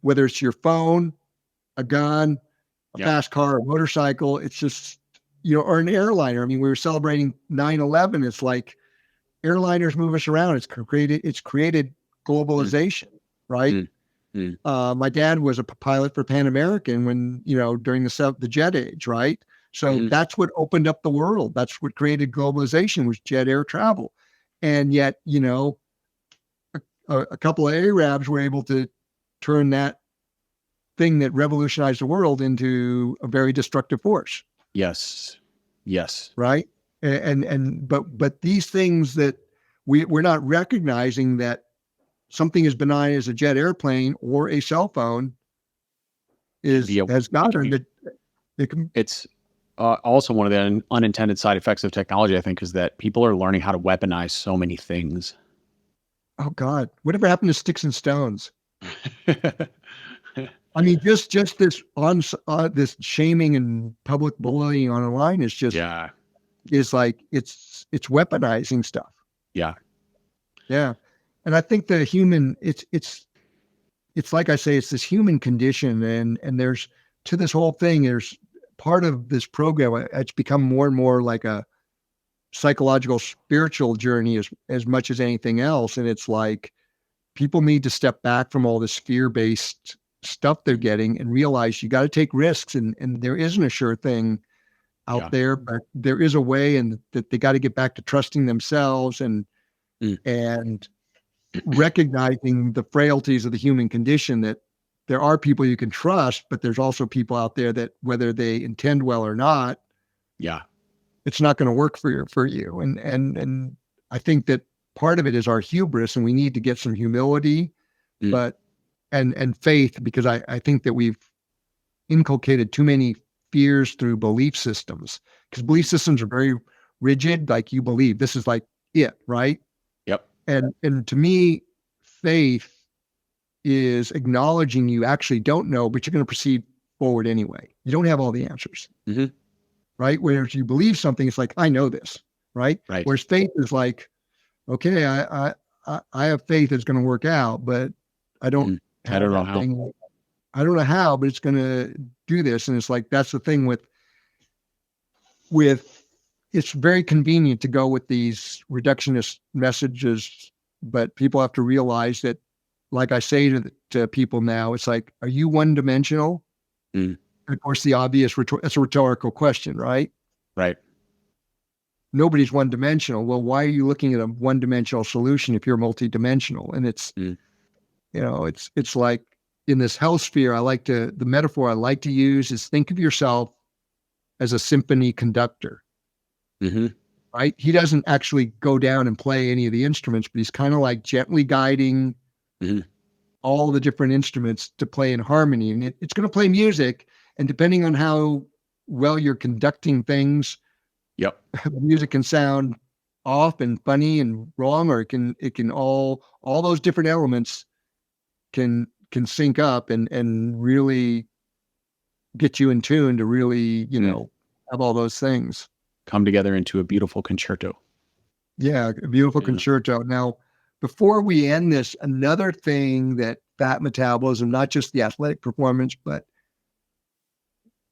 [SPEAKER 2] whether it's your phone, a gun, a fast car, a motorcycle, it's just, or an airliner. I mean, we were celebrating 9/11. It's like airliners move us around. It's created globalization, right? My dad was a pilot for Pan American when, during the jet age, right? So that's what opened up the world. That's what created globalization, was jet air travel. And yet, a couple of Arabs were able to turn that thing that revolutionized the world into a very destructive force.
[SPEAKER 3] Yes.
[SPEAKER 2] Right. But these things that we're not recognizing, that something as benign as a jet airplane or a cell phone has gotten
[SPEAKER 3] it's also one of the unintended side effects of technology, I think, is that people are learning how to weaponize so many things.
[SPEAKER 2] Oh God, whatever happened to sticks and stones? I mean, just this this shaming and public bullying online is just is like it's weaponizing stuff.
[SPEAKER 3] Yeah.
[SPEAKER 2] And I think the human, it's it's like I say, it's this human condition, and there's to this whole thing, there's part of this program, it's become more and more like a psychological, spiritual journey as much as anything else. And it's like people need to step back from all this fear-based stuff they're getting and realize you got to take risks, and there isn't a sure thing out there, but there is a way, and that they got to get back to trusting themselves and recognizing the frailties of the human condition, that there are people you can trust, but there's also people out there that whether they intend well or not, it's not going to work for you. And I think that part of it is our hubris, and we need to get some humility, but and faith, because I think that we've inculcated too many fears through belief systems, because belief systems are very rigid. Like, you believe this is like it, right?
[SPEAKER 3] Yep.
[SPEAKER 2] And to me, faith is acknowledging you actually don't know, but you're going to proceed forward anyway. You don't have all the answers, right? Whereas you believe something, it's like, I know this, right? Whereas faith is like, okay, I have faith it's going to work out, but I don't know how. I don't know how, but it's going to do this. And it's like, that's the thing with it's very convenient to go with these reductionist messages, but people have to realize that, like I say to people now, it's like, are you one-dimensional? And of course, the obvious, it's a rhetorical question, right?
[SPEAKER 3] Right.
[SPEAKER 2] Nobody's one-dimensional. Well, why are you looking at a one-dimensional solution if you're multi-dimensional? And it's, it's like, in this health sphere, the metaphor I like to use is, think of yourself as a symphony conductor, right? He doesn't actually go down and play any of the instruments, but he's kind of like gently guiding all the different instruments to play in harmony. And it's going to play music. And depending on how well you're conducting things, the music can sound off and funny and wrong, or it can all those different elements can sync up and really get you in tune to really, have all those things
[SPEAKER 3] come together into a beautiful concerto.
[SPEAKER 2] Yeah, a beautiful concerto. Now, before we end this, another thing that fat metabolism, not just the athletic performance, but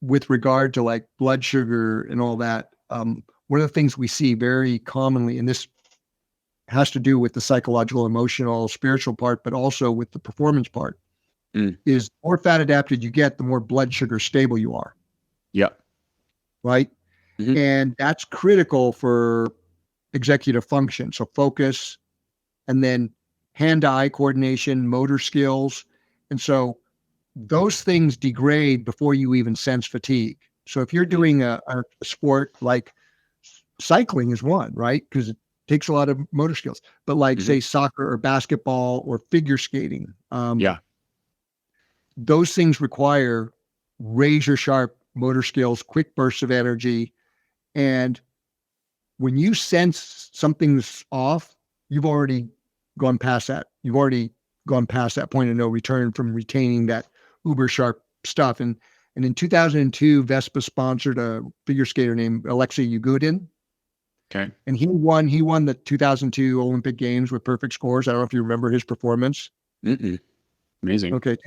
[SPEAKER 2] with regard to like blood sugar and all that, one of the things we see very commonly, and this has to do with the psychological, emotional, spiritual part, but also with the performance part, is more fat adapted you get, the more blood sugar stable you are.
[SPEAKER 3] Yep.
[SPEAKER 2] Right. And that's critical for executive function. So focus, and then hand-eye coordination, motor skills. And so those things degrade before you even sense fatigue. So if you're doing a sport like cycling is one, right? Because it takes a lot of motor skills, but like say soccer or basketball or figure skating, those things require razor sharp motor skills, quick bursts of energy. And when you sense something's off, you've already gone past that. You've already gone past that point of no return from retaining that uber sharp stuff. And in 2002, Vespa sponsored a figure skater named Alexei Yagudin.
[SPEAKER 3] Okay.
[SPEAKER 2] And he won the 2002 Olympic Games with perfect scores. I don't know if you remember his performance.
[SPEAKER 3] Amazing.
[SPEAKER 2] Okay.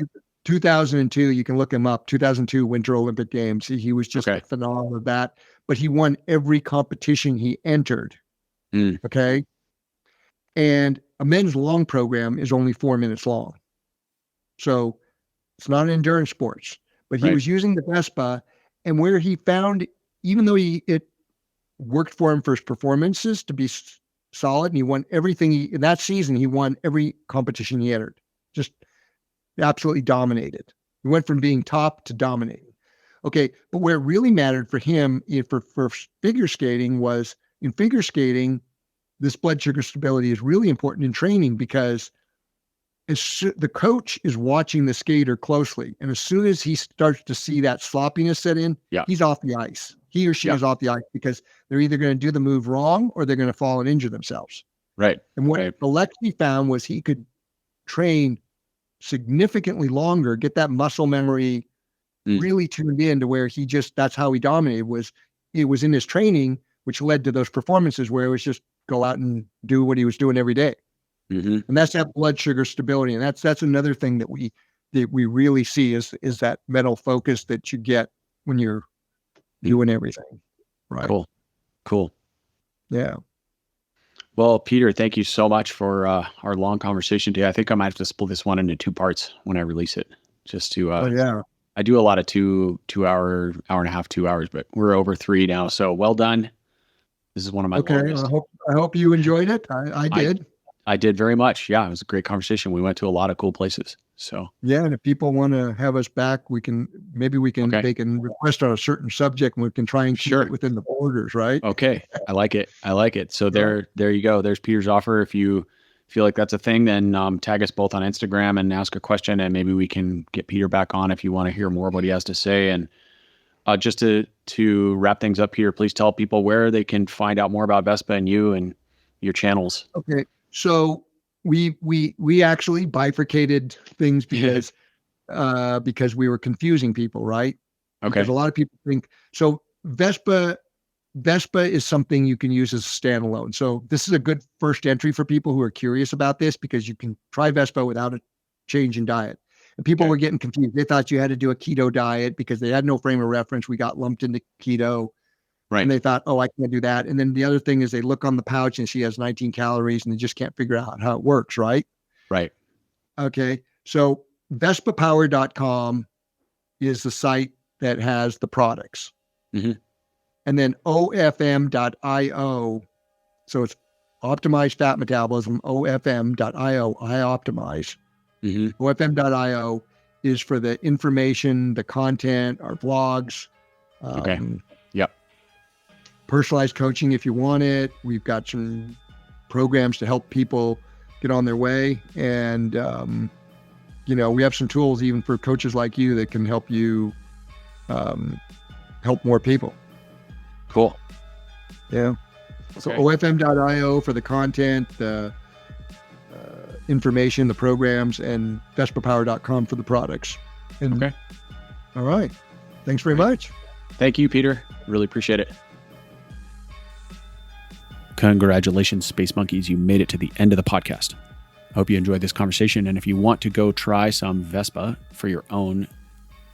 [SPEAKER 2] 2002, you can look him up, 2002 Winter Olympic Games. He was just phenomenal at that, but he won every competition he entered. Okay. And a men's long program is only 4 minutes long. So it's not an endurance sports, but he was using the Vespa, and where he found, even though it worked for him for his performances to be solid, and he won everything in that season, he won every competition he entered. Just absolutely dominated. He went from being top to dominating. Okay. But where it really mattered for him for figure skating was, in figure skating, this blood sugar stability is really important in training, because the coach is watching the skater closely. And as soon as he starts to see that sloppiness set in, he's off the ice. He or she is off the ice, because they're either going to do the move wrong or they're going to fall and injure themselves. Right. And what Alexei found was he could train significantly longer, get that muscle memory really tuned in to where that's how he dominated, it was in his training, which led to those performances where it was just go out and do what he was doing every day. And that's that blood sugar stability. And that's another thing that we that we really see is that mental focus that you get when you're doing everything. Right.
[SPEAKER 3] Cool.
[SPEAKER 2] Yeah.
[SPEAKER 3] Well, Peter, thank you so much for our long conversation today. I think I might have to split this one into 2 parts when I release it, just to.
[SPEAKER 2] Oh yeah.
[SPEAKER 3] I do a lot of 2 hour and a half, 2 hours, but we're over 3 now. So well done. This is one of my longest.
[SPEAKER 2] I hope you enjoyed it. I did.
[SPEAKER 3] I did very much. Yeah, it was a great conversation. We went to a lot of cool places. So
[SPEAKER 2] yeah, and if people want to have us back, they can request on a certain subject, and we can try and keep it within the borders, right?
[SPEAKER 3] Okay, I like it. So there you go. There's Peter's offer. If you feel like that's a thing, then tag us both on Instagram and ask a question, and maybe we can get Peter back on if you want to hear more of what he has to say. And just to wrap things up here, please tell people where they can find out more about Vespa and you and your channels.
[SPEAKER 2] Okay. So we actually bifurcated things because we were confusing people, right?
[SPEAKER 3] Okay.
[SPEAKER 2] Because a lot of people think so. Vespa is something you can use as a standalone. So this is a good first entry for people who are curious about this, because you can try Vespa without a change in diet. And people were getting confused. They thought you had to do a keto diet because they had no frame of reference. We got lumped into keto.
[SPEAKER 3] Right.
[SPEAKER 2] And they thought, oh, I can't do that. And then the other thing is they look on the pouch and she has 19 calories and they just can't figure out how it works, right?
[SPEAKER 3] Right.
[SPEAKER 2] Okay. So vespapower.com is the site that has the products.
[SPEAKER 3] Mm-hmm.
[SPEAKER 2] And then ofm.io. So it's Optimized Fat Metabolism, ofm.io, I optimize.
[SPEAKER 3] Mm-hmm.
[SPEAKER 2] ofm.io is for the information, the content, our vlogs.
[SPEAKER 3] Okay. Yep.
[SPEAKER 2] Personalized coaching if you want it. We've got some programs to help people get on their way. And, we have some tools even for coaches like you that can help you help more people.
[SPEAKER 3] Cool.
[SPEAKER 2] Yeah. So ofm.io for the content, the information, the programs, and vespapower.com for the products. And, all right. Thanks very much.
[SPEAKER 3] Thank you, Peter. Really appreciate it. Congratulations, Space Monkeys. You made it to the end of the podcast. I hope you enjoyed this conversation. And if you want to go try some Vespa for your own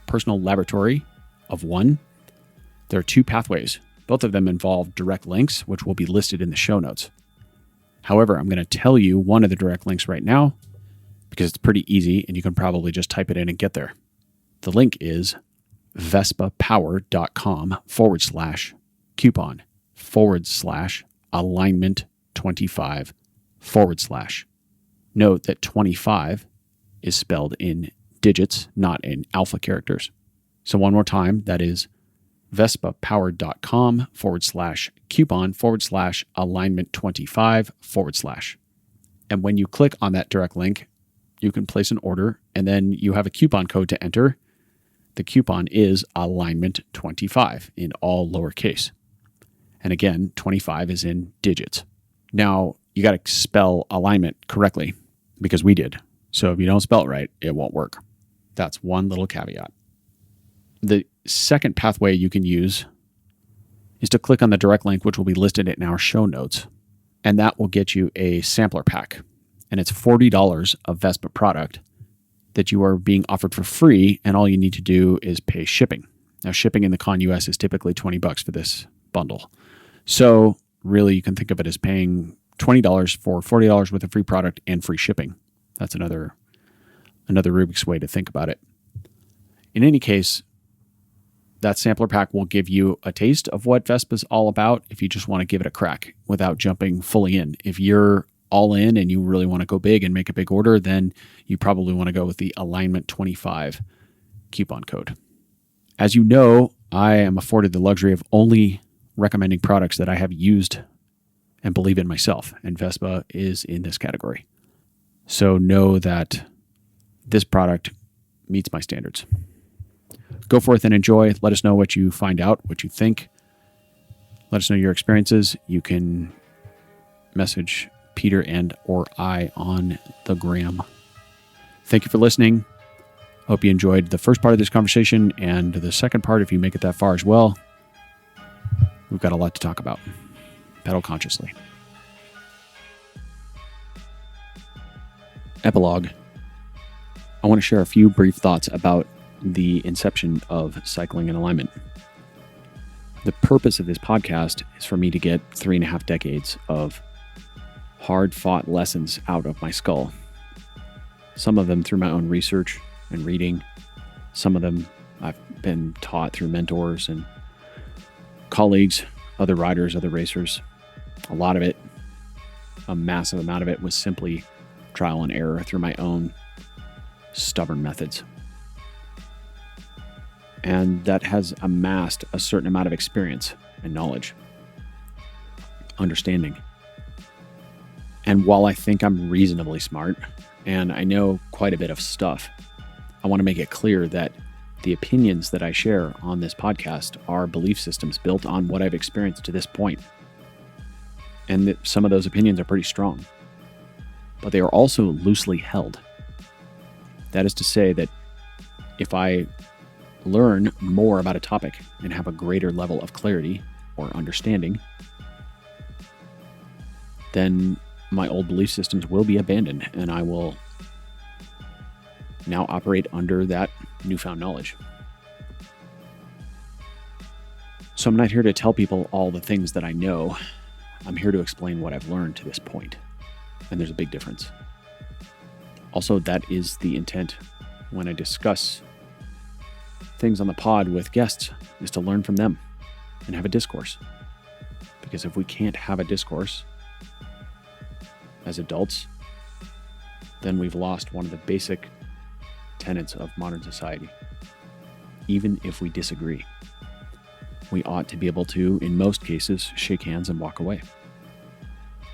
[SPEAKER 3] personal laboratory of one, there are 2 pathways. Both of them involve direct links, which will be listed in the show notes. However, I'm going to tell you one of the direct links right now because it's pretty easy and you can probably just type it in and get there. The link is vespapower.com/coupon/alignment25/. Note that 25 is spelled in digits, not in alpha characters. So one more time, that is vespapower.com/coupon/alignment25/. And when you click on that direct link, you can place an order and then you have a coupon code to enter. The coupon is alignment25 in all lowercase. And again, 25 is in digits. Now, you got to spell alignment correctly because we did. So if you don't spell it right, it won't work. That's one little caveat. The second pathway you can use is to click on the direct link, which will be listed in our show notes. And that will get you a sampler pack. And it's $40 of Vespa product that you are being offered for free. And all you need to do is pay shipping. Now, shipping in the Con US is typically $20 for this bundle. So really, you can think of it as paying $20 for $40 worth of free product and free shipping. That's another Rubik's way to think about it. In any case, that sampler pack will give you a taste of what Vespa's all about if you just want to give it a crack without jumping fully in. If you're all in and you really want to go big and make a big order, then you probably want to go with the Alignment 25 coupon code. As you know, I am afforded the luxury of only recommending products that I have used and believe in myself, and Vespa is in this category. So know that this product meets my standards. Go forth and enjoy. Let us know what you find out, what you think. Let us know your experiences. You can message Peter and or I on the gram. Thank you for listening. Hope you enjoyed the first part of this conversation and the second part, if you make it that far as well. We've got a lot to talk about. Pedal consciously. Epilogue. I want to share a few brief thoughts about the inception of Cycling in Alignment. The purpose of this podcast is for me to get 3.5 decades of hard-fought lessons out of my skull. Some of them through my own research and reading. Some of them I've been taught through mentors and colleagues, other riders, other racers. A lot of it, a massive amount of it, was simply trial and error through my own stubborn methods. And that has amassed a certain amount of experience and knowledge, understanding. And while I think I'm reasonably smart and I know quite a bit of stuff, I want to make it clear that the opinions that I share on this podcast are belief systems built on what I've experienced to this point. And that some of those opinions are pretty strong, but they are also loosely held. That is to say that if I learn more about a topic and have a greater level of clarity or understanding, then my old belief systems will be abandoned and I will now operate under that newfound knowledge. So I'm not here to tell people all the things that I know. I'm here to explain what I've learned to this point. And there's a big difference. Also, that is the intent when I discuss things on the pod with guests, is to learn from them and have a discourse. Because if we can't have a discourse as adults, then we've lost one of the basic tenets of modern society. Even if we disagree, we ought to be able to, in most cases, shake hands and walk away.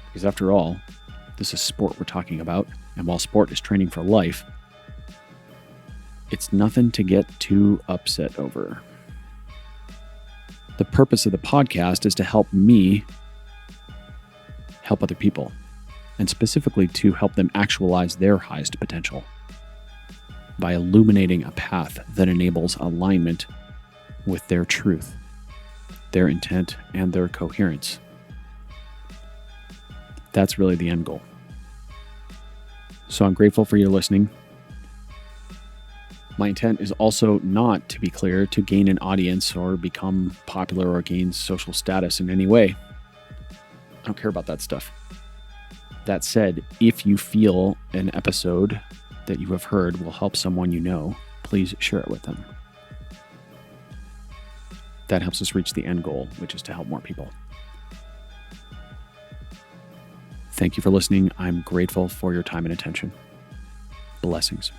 [SPEAKER 3] Because after all, this is sport we're talking about, and while sport is training for life, it's nothing to get too upset over. The purpose of the podcast is to help me help other people, and specifically to help them actualize their highest potential by illuminating a path that enables alignment with their truth, their intent, and their coherence. That's really the end goal. So I'm grateful for your listening. My intent is also not, to be clear, to gain an audience or become popular or gain social status in any way. I don't care about that stuff. That said, if you feel an episode that you have heard will help someone you know, please share it with them. That helps us reach the end goal, which is to help more people. Thank you for listening. I'm grateful for your time and attention. Blessings.